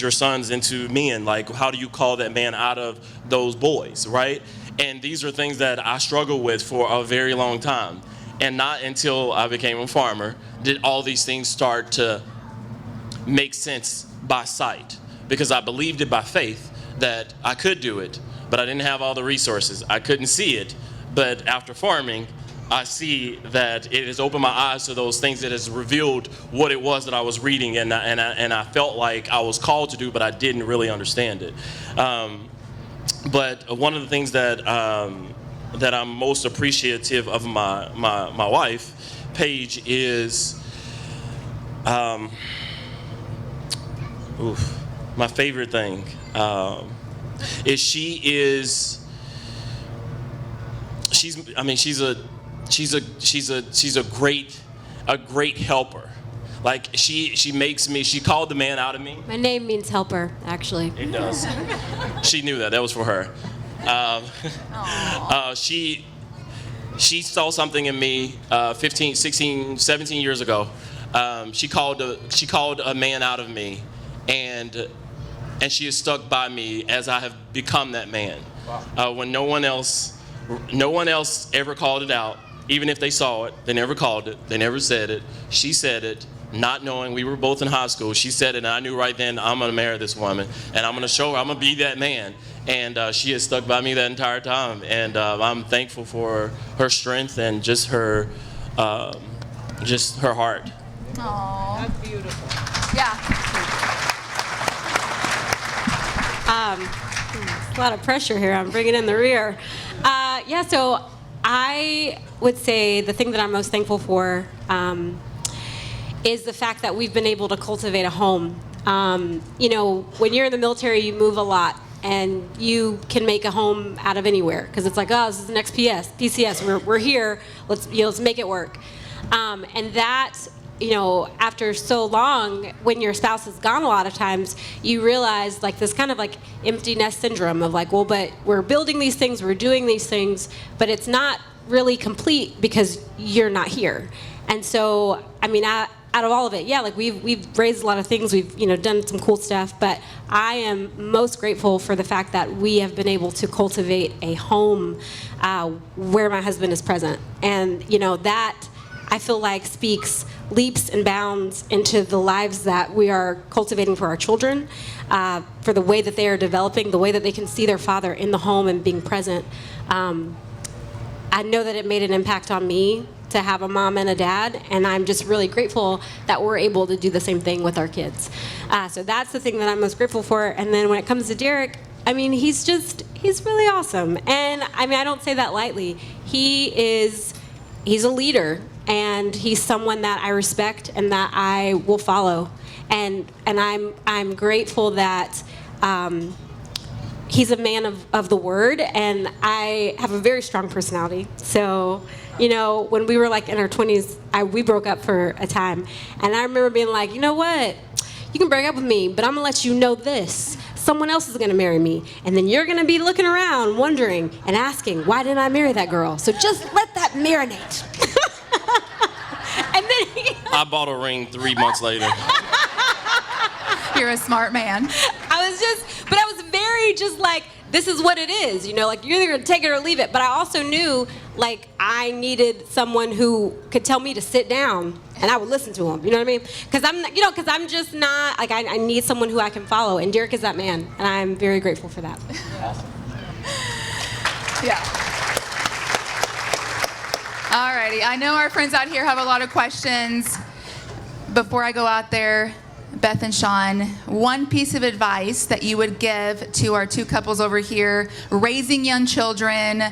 your sons into men? Like, how do you call that man out of those boys, right? And these are things that I struggled with for a very long time. And not until I became a farmer did all these things start to make sense by sight. Because I believed it by faith that I could do it, but I didn't have all the resources. I couldn't see it. But after farming, I see that it has opened my eyes to those things. That has revealed what it was that I was reading, and I felt like I was called to do, but I didn't really understand it. But one of the things that I'm most appreciative of my wife, Paige, is my favorite thing is she's a great helper. Like she called the man out of me. My name means helper, actually. It does. She knew that. That was for her. She saw something in me 15, 16, 17 years ago. She called a man out of me, and she has stuck by me as I have become that man. When no one else ever called it out. Even if they saw it, they never called it, they never said it. She said it, not knowing. We were both in high school. She said it, and I knew right then, I'm going to marry this woman, and I'm going to show her, I'm going to be that man. And she has stuck by me that entire time, and I'm thankful for her strength and just her heart. Aww. That's beautiful. Yeah. A lot of pressure here. I'm bringing in the rear. So I would say the thing that I'm most thankful for is the fact that we've been able to cultivate a home. When you're in the military, you move a lot, and you can make a home out of anywhere because it's like, oh, this is the next PCS. We're here. Let's make it work. And that, after so long, when your spouse is gone, a lot of times you realize like this kind of like empty nest syndrome of like, well, but we're building these things, we're doing these things, but it's not really complete because you're not here. And so, out of all of it, we've raised a lot of things, we've done some cool stuff, but I am most grateful for the fact that we have been able to cultivate a home where my husband is present, and that I feel like speaks leaps and bounds into the lives that we are cultivating for our children, for the way that they are developing, the way that they can see their father in the home and being present. I know that it made an impact on me to have a mom and a dad, and I'm just really grateful that we're able to do the same thing with our kids. So that's the thing that I'm most grateful for. And then when it comes to Derrick, he's really awesome. And I don't say that lightly. He's a leader, and he's someone that I respect and that I will follow. And I'm grateful that he's a man of the word, and I have a very strong personality. So, when we were like in our 20s, we broke up for a time, and I remember being like, you know what? You can break up with me, but I'm gonna let you know this. Someone else is gonna marry me, and then you're gonna be looking around, wondering and asking, why didn't I marry that girl? So just let that marinate. And then I bought a ring 3 months later. You're a smart man. but I was very just like, this is what it is, you know, like you're either gonna take it or leave it. But I also knew like I needed someone who could tell me to sit down and I would listen to him, you know what I mean? Because I'm just not, like I need someone who I can follow, and Derrick is that man, and I'm very grateful for that. Yeah. Alrighty, I know our friends out here have a lot of questions. Before I go out there, Beth and Shawn, one piece of advice that you would give to our two couples over here, raising young children,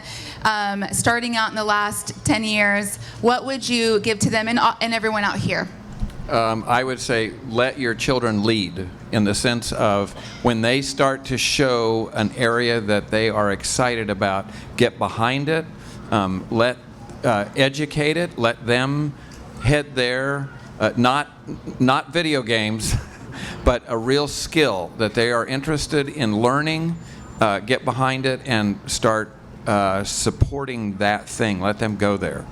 starting out in the last 10 years, what would you give to them and everyone out here? I would say let your children lead, in the sense of when they start to show an area that they are excited about, get behind it, educate it, let them head there. Not video games, but a real skill that they are interested in learning, get behind it and start supporting that thing. Let them go there.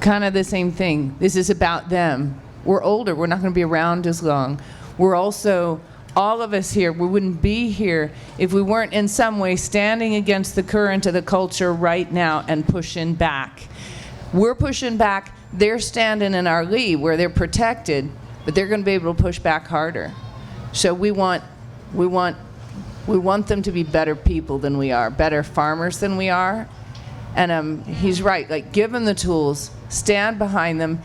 Kind of the same thing. This is about them. We're older. We're not going to be around as long. We're also, all of us here, we wouldn't be here if we weren't in some way standing against the current of the culture right now and pushing back. We're pushing back. They're standing in our lee where they're protected, but they're going to be able to push back harder. So we want them to be better people than we are, better farmers than we are. And he's right. Like, give them the tools, stand behind them,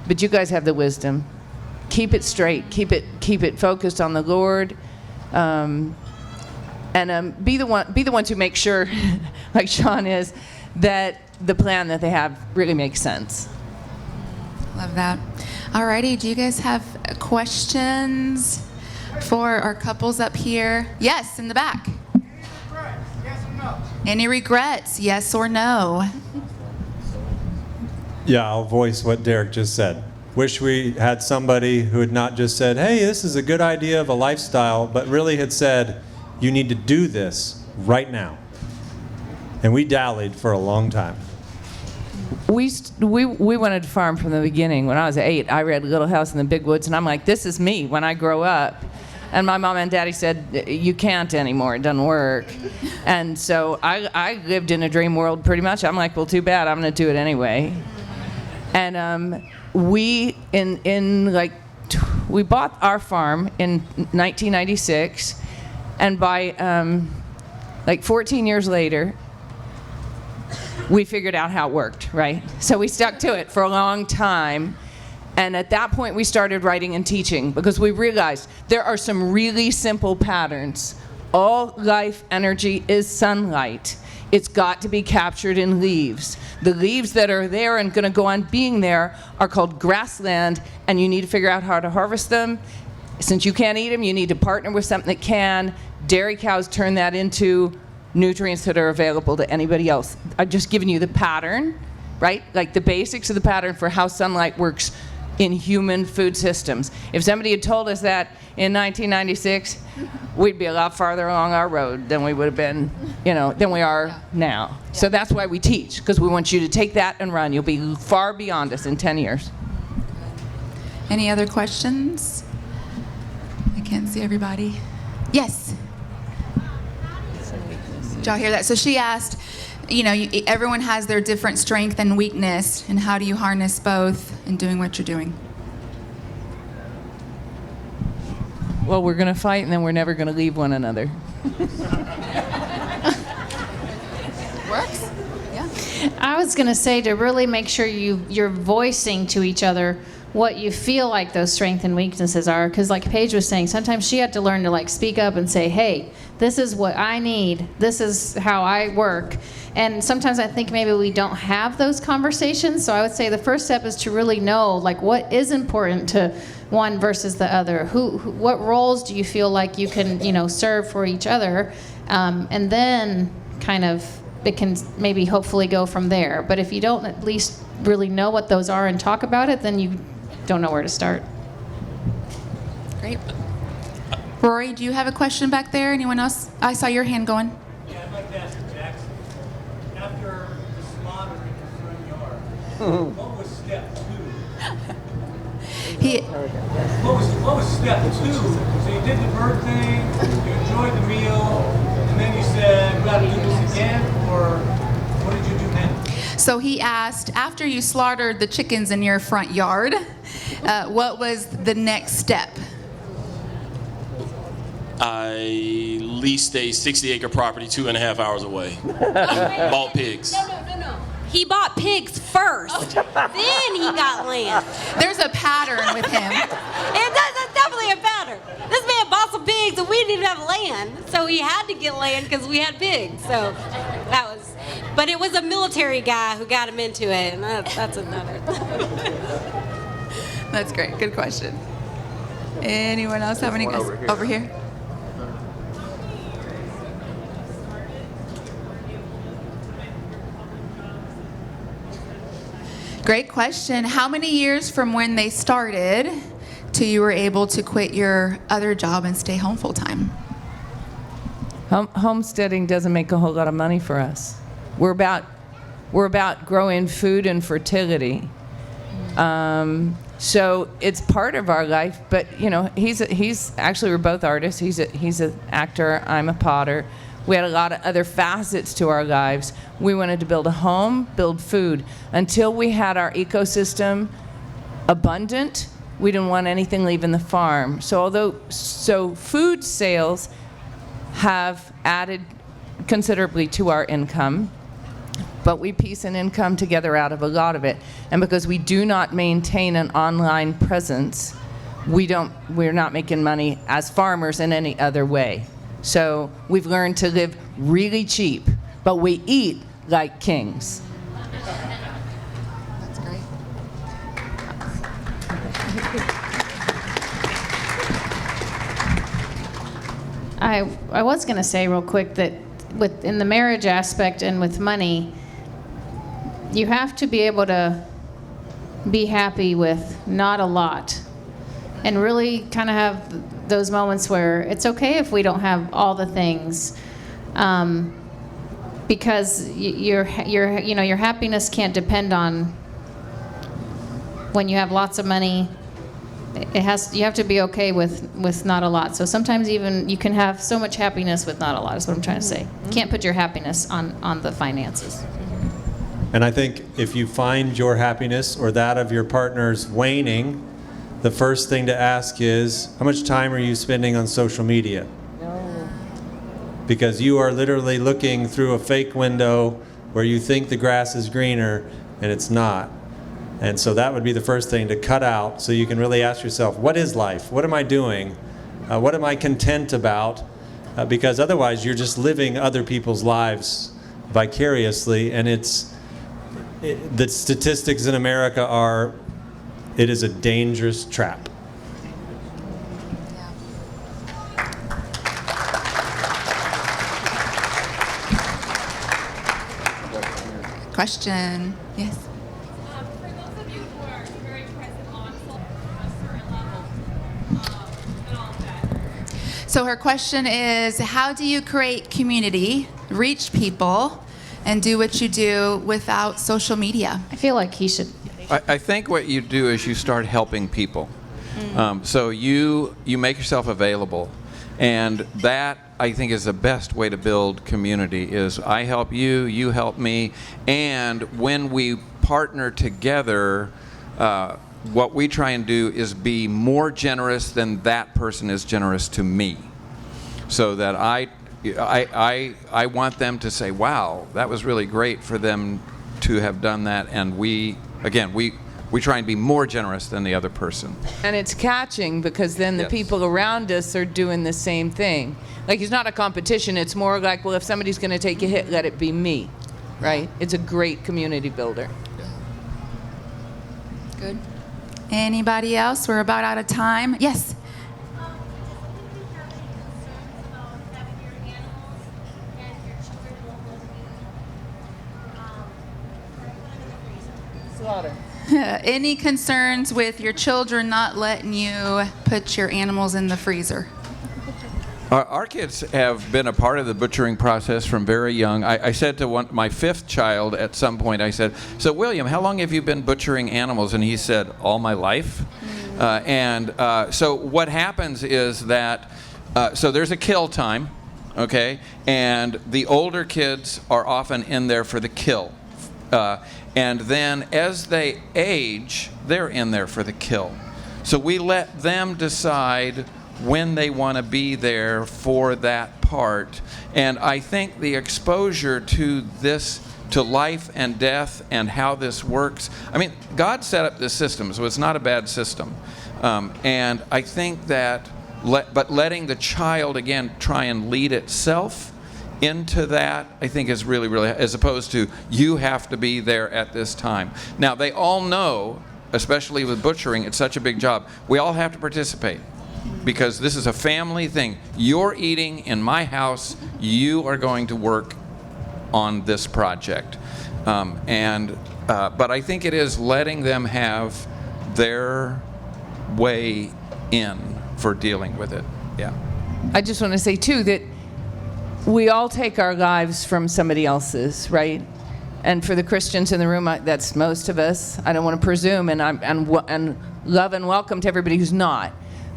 but you guys have the wisdom. Keep it straight. Keep it focused on the Lord, and be the ones who make sure, like Shawn is, that the plan that they have really makes sense. Love that. Alrighty, do you guys have questions for our couples up here? Yes, in the back. Any regrets, yes or no? Yeah, I'll voice what Derrick just said. Wish we had somebody who had not just said, hey, this is a good idea of a lifestyle, but really had said, you need to do this right now. And we dallied for a long time. We wanted to farm from the beginning. When I was 8, I read Little House in the Big Woods, and I'm like, this is me when I grow up. And my mom and daddy said, you can't anymore, it doesn't work. And so I lived in a dream world pretty much. I'm like, well, too bad, I'm gonna do it anyway. And we bought our farm in 1996, and by 14 years later, we figured out how it worked, right? So we stuck to it for a long time. And at that point, we started writing and teaching because we realized there are some really simple patterns. All life energy is sunlight. It's got to be captured in leaves. The leaves that are there and going to go on being there are called grassland, and you need to figure out how to harvest them. Since you can't eat them, you need to partner with something that can. Dairy cows turn that into nutrients that are available to anybody else. I've just given you the pattern, right? Like the basics of the pattern for how sunlight works in human food systems. If somebody had told us that in 1996, we'd be a lot farther along our road than we would have been, than we are now. Yeah. So that's why we teach, because we want you to take that and run. You'll be far beyond us in 10 years. Any other questions? I can't see everybody. Yes. Did y'all hear that? So she asked, everyone has their different strength and weakness, and how do you harness both in doing what you're doing? Well, we're going to fight, and then we're never going to leave one another. Works? Yeah. I was going to say to really make sure you're voicing to each other what you feel like those strengths and weaknesses are, because like Paige was saying, sometimes she had to learn to speak up and say, hey, this is what I need, this is how I work. And sometimes I think maybe we don't have those conversations, so I would say the first step is to really know what is important to one versus the other. What roles do you feel like you can serve for each other, and then kind of it can maybe hopefully go from there. But if you don't at least really know what those are and talk about it, then you don't know where to start. Great. Rory, do you have a question back there? Anyone else? I saw your hand going. Yeah, I'd like to ask Jackson. After the slaughter in your front yard, What was step 2? He, What was step 2? So you did the bird thing, you enjoyed the meal, and then you said, we gotta do this again, or what did you do next? so he asked, after you slaughtered the chickens in your front yard, what was the next step? I leased a 60-acre property 2.5 hours away. And bought pigs. No. He bought pigs first, then he got land. There's a pattern with him. That's definitely a pattern. This man bought some pigs and we didn't even have land, so he had to get land because we had pigs. So that was, but it was a military guy who got him into it, and that's another. That's great. Good question. Anyone else have any questions? Over here. Great question. How many years from when they started till you were able to quit your other job and stay home full time? Homesteading doesn't make a whole lot of money for us. We're about growing food and fertility. So it's part of our life, but you know, he's actually, we're both artists. He's an actor, I'm a potter. We had a lot of other facets to our lives. We wanted to build a home, build food. Until we had our ecosystem abundant, we didn't want anything leaving the farm. So food sales have added considerably to our income, but we piece an income together out of a lot of it. And because we do not maintain an online presence, we're not making money as farmers in any other way. So we've learned to live really cheap, but we eat like kings. That's great. I was going to say real quick that in the marriage aspect and with money, you have to be able to be happy with not a lot and really kind of have those moments where it's okay if we don't have all the things, because your happiness can't depend on when you have lots of money. You have to be okay with not a lot. So sometimes even you can have so much happiness with not a lot, is what I'm trying to say. You can't put your happiness on the finances. And I think if you find your happiness or that of your partner's waning, the first thing to ask is, how much time are you spending on social media? No. Because you are literally looking through a fake window where you think the grass is greener and it's not. And so that would be the first thing to cut out, so you can really ask yourself, what is life? What am I doing? What am I content about? Because otherwise you're just living other people's lives vicariously, and the statistics in America are, it is a dangerous trap. Question. Yes. For those of you who are very present on a certain level, and all of that. So her question is, how do you create community, reach people, and do what you do without social media? I feel like he should. I think what you do is you start helping people. So you make yourself available, and that, I think, is the best way to build community. Is I help you, you help me, and when we partner together, what we try and do is be more generous than that person is generous to me, so that I want them to say, wow, that was really great for them to have done that, and we try and be more generous than the other person. And it's catching, because then the Yes. people around us are doing the same thing. Like, it's not a competition. It's more like, well, if somebody's going to take a hit, let it be me, right? It's a great community builder. Good. Anybody else? We're about out of time. Yes. Any concerns with your children not letting you put your animals in the freezer? Our kids have been a part of the butchering process from very young. I said to my fifth child at some point, I said, "So William, how long have you been butchering animals?" And he said, "All my life." So what happens is that, so there's a kill time, okay? And the older kids are often in there for the kill. And then as they age, they're in there for the kill. So we let them decide when they want to be there for that part. And I think the exposure to this, to life and death and how this works, I mean, God set up this system, so it's not a bad system. And I think that, but letting the child, again, try and lead itself into that, I think is really, really, as opposed to, you have to be there at this time. Now, they all know, especially with butchering, it's such a big job. We all have to participate, because this is a family thing. You're eating in my house, you are going to work on this project. But I think it is letting them have their way in for dealing with it. Yeah. I just want to say, too, that we all take our lives from somebody else's, right? And for the Christians in the room, that's most of us. I don't want to presume, and love and welcome to everybody who's not.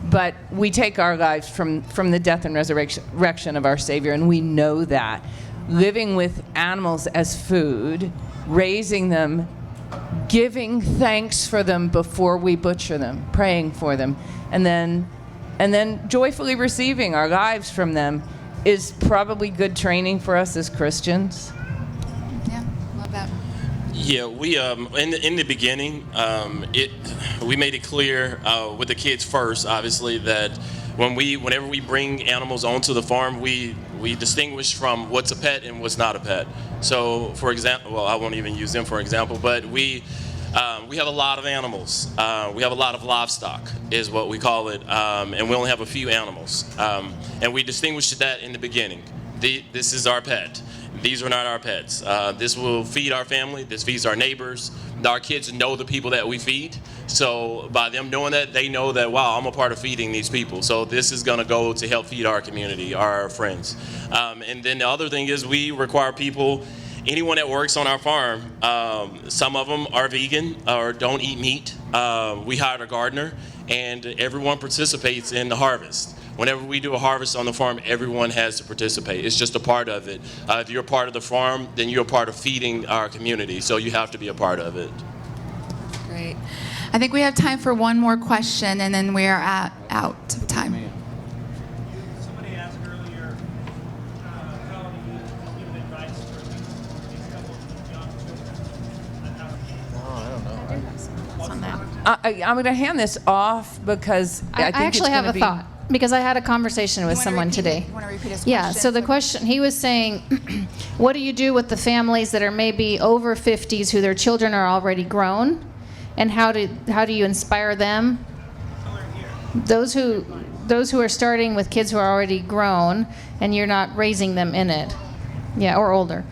But we take our lives from the death and resurrection of our Savior, and we know that. Living with animals as food, raising them, giving thanks for them before we butcher them, praying for them, and then joyfully receiving our lives from them is probably good training for us as Christians. Yeah, love that. Yeah, we in the beginning, we made it clear with the kids first, obviously, that whenever we bring animals onto the farm, we distinguish from what's a pet and what's not a pet. So, for example, well, I won't even use them for example, but we have a lot of animals. We have a lot of livestock, is what we call it, and we only have a few animals. And we distinguished that in the beginning. This is our pet. These are not our pets. This will feed our family. This feeds our neighbors. Our kids know the people that we feed. So by them knowing that, they know that, wow, I'm a part of feeding these people. So this is going to go to help feed our community, our friends. And then the other thing is we require people, anyone that works on our farm, some of them are vegan or don't eat meat. We hired a gardener, and everyone participates in the harvest. Whenever we do a harvest on the farm, everyone has to participate. It's just a part of it. If you're a part of the farm, then you're a part of feeding our community, so you have to be a part of it. Great. I think we have time for one more question, and then we are out of time. Somebody asked earlier, how do you give advice for these couples with young children? I'm going to hand this off because I think actually it's have gonna a be... thought, because I had a conversation with someone today. You want to repeat his question? Yeah, so the question, he was saying, what do you do with the families that are maybe over 50s who their children are already grown? And how do you inspire them? Those who are starting with kids who are already grown and you're not raising them in it. Yeah, or older.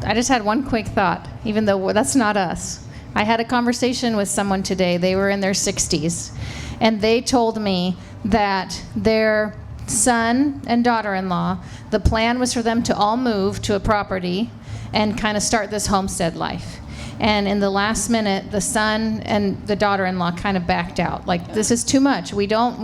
I just had one quick thought, even though that's not us. I had a conversation with someone today. They were in their 60s. And they told me that their son and daughter-in-law, the plan was for them to all move to a property and kind of start this homestead life. And in the last minute, the son and the daughter-in-law kind of backed out. Like, this is too much. We don't,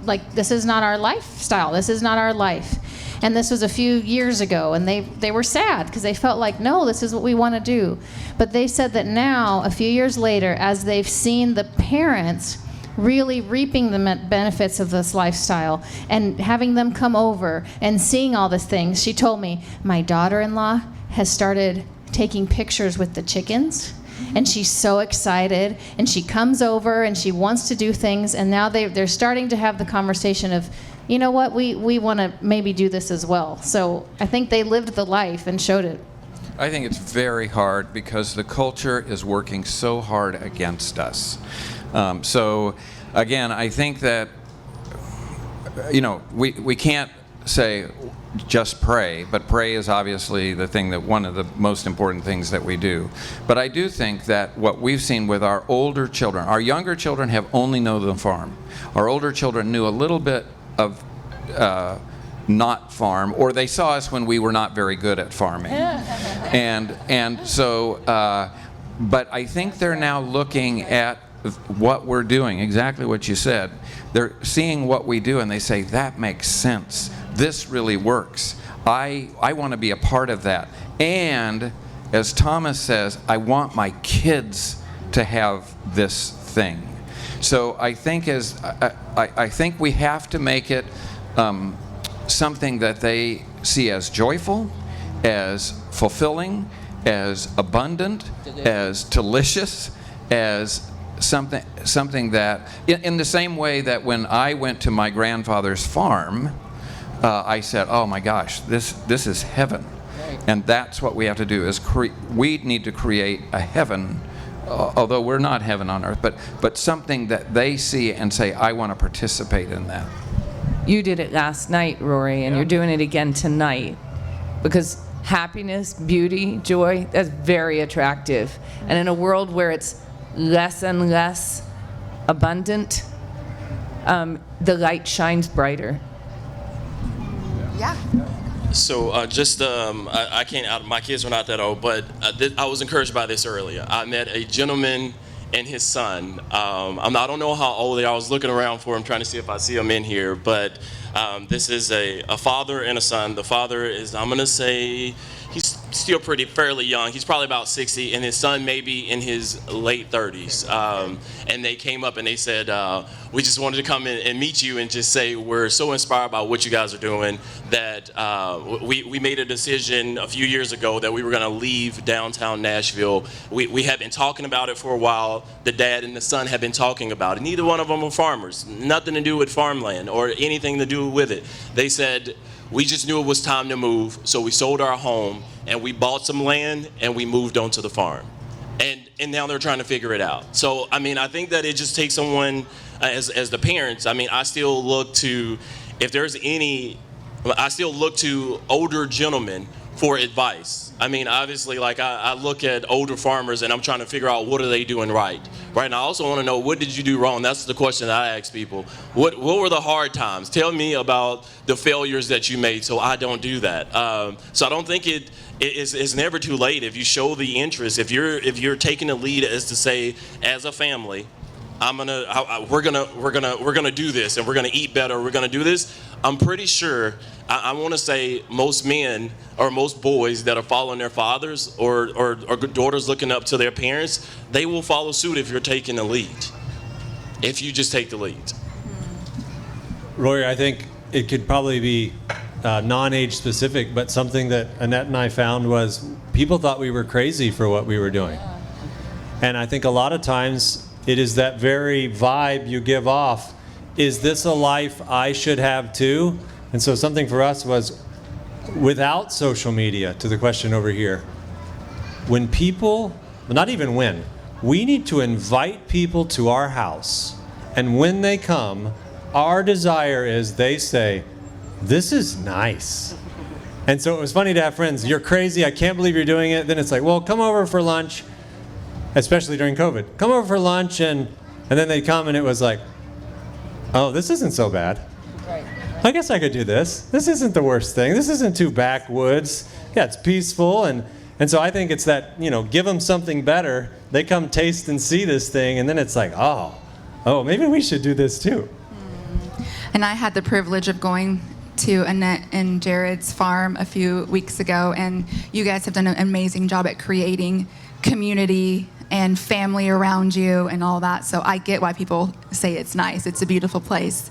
like, this is not our lifestyle. This is not our life. And this was a few years ago, and they were sad because they felt like, no, this is what we want to do. But they said that now, a few years later, as they've seen the parents really reaping the benefits of this lifestyle and having them come over and seeing all these things, she told me, my daughter-in-law has started taking pictures with the chickens, and she's so excited, and she comes over and she wants to do things, and now they're starting to have the conversation of, you know what, we want to maybe do this as well. So I think they lived the life and showed it. I think it's very hard because the culture is working so hard against us. So again, I think that, you know, we can't say just pray, but pray is obviously the thing that one of the most important things that we do. But I do think that what we've seen with our older children, our younger children have only known the farm. Our older children knew a little bit of not farm, or they saw us when we were not very good at farming. And so, but I think they're now looking at what we're doing, exactly what you said. They're seeing what we do and they say, that makes sense. This really works. I want to be a part of that. And as Thomas says, I want my kids to have this thing. So I think I think we have to make it something that they see as joyful, as fulfilling, as abundant, as delicious, as something that, in the same way that when I went to my grandfather's farm, I said, oh my gosh, this is heaven. And that's what we have to do, is we need to create a heaven, although we're not heaven on earth, but something that they see and say, I want to participate in that. You did it last night, Rory, and you're doing it again tonight, because happiness, beauty, joy, that's very attractive. And in a world where it's less and less abundant, the light shines brighter. Yeah. So I can't, my kids are not that old, but I was encouraged by this earlier. I met a gentleman and his son. I don't know how old they are. I was looking around for him, trying to see if I see them in here, but this is a father and a son. The father is, I'm gonna say, he's still fairly young. He's probably about 60, and his son may be in his late 30s. And they came up and they said, we just wanted to come in and meet you and just say we're so inspired by what you guys are doing that we made a decision a few years ago that we were going to leave downtown Nashville. We had been talking about it for a while. The dad and the son have been talking about it. Neither one of them are farmers. Nothing to do with farmland or anything to do with it. They said, we just knew it was time to move, so we sold our home and we bought some land and we moved onto the farm. And now they're trying to figure it out. So, I mean, I think that it just takes someone, as the parents, I mean, I still look to, I still look to older gentlemen for advice. I mean, obviously, like I look at older farmers and I'm trying to figure out what are they doing right. And I also want to know, what did you do wrong? That's the question that I ask people. What were the hard times? Tell me about the failures that you made so I don't do that. So I don't think it's never too late if you show the interest. If you're taking the lead as to say, as a family, we're gonna do this and we're gonna eat better. We're gonna do this. I'm pretty sure. I want to say most men or most boys that are following their fathers or daughters looking up to their parents, they will follow suit if you're taking the lead. If you just take the lead. Rory, I think it could probably be non-age specific, but something that Annette and I found was people thought we were crazy for what we were doing. And I think a lot of times it is that very vibe you give off. Is this a life I should have too? And so something for us was, without social media, to the question over here, when people, not even when, we need to invite people to our house. And when they come, our desire is they say, this is nice. And so it was funny to have friends, you're crazy, I can't believe you're doing it. Then it's like, well, come over for lunch, especially during COVID. Come over for lunch, and then they'd come and it was like, oh, this isn't so bad. Right. I guess I could do this. This isn't the worst thing. This isn't too backwoods. Yeah, it's peaceful. And so I think it's that, give them something better. They come taste and see this thing, and then it's like, oh, maybe we should do this too. And I had the privilege of going to Annette and Jared's farm a few weeks ago, and you guys have done an amazing job at creating community and family around you and all that. So I get why people say it's nice. It's a beautiful place.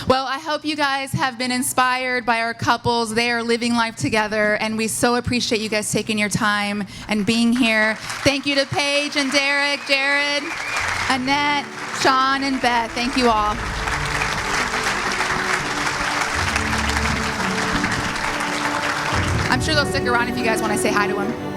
Well, I hope you guys have been inspired by our couples. They are living life together, and we so appreciate you guys taking your time and being here. Thank you to Paige and Derrick, Jared, Annette, Shawn, and Beth. Thank you all. I'm sure they'll stick around if you guys want to say hi to them.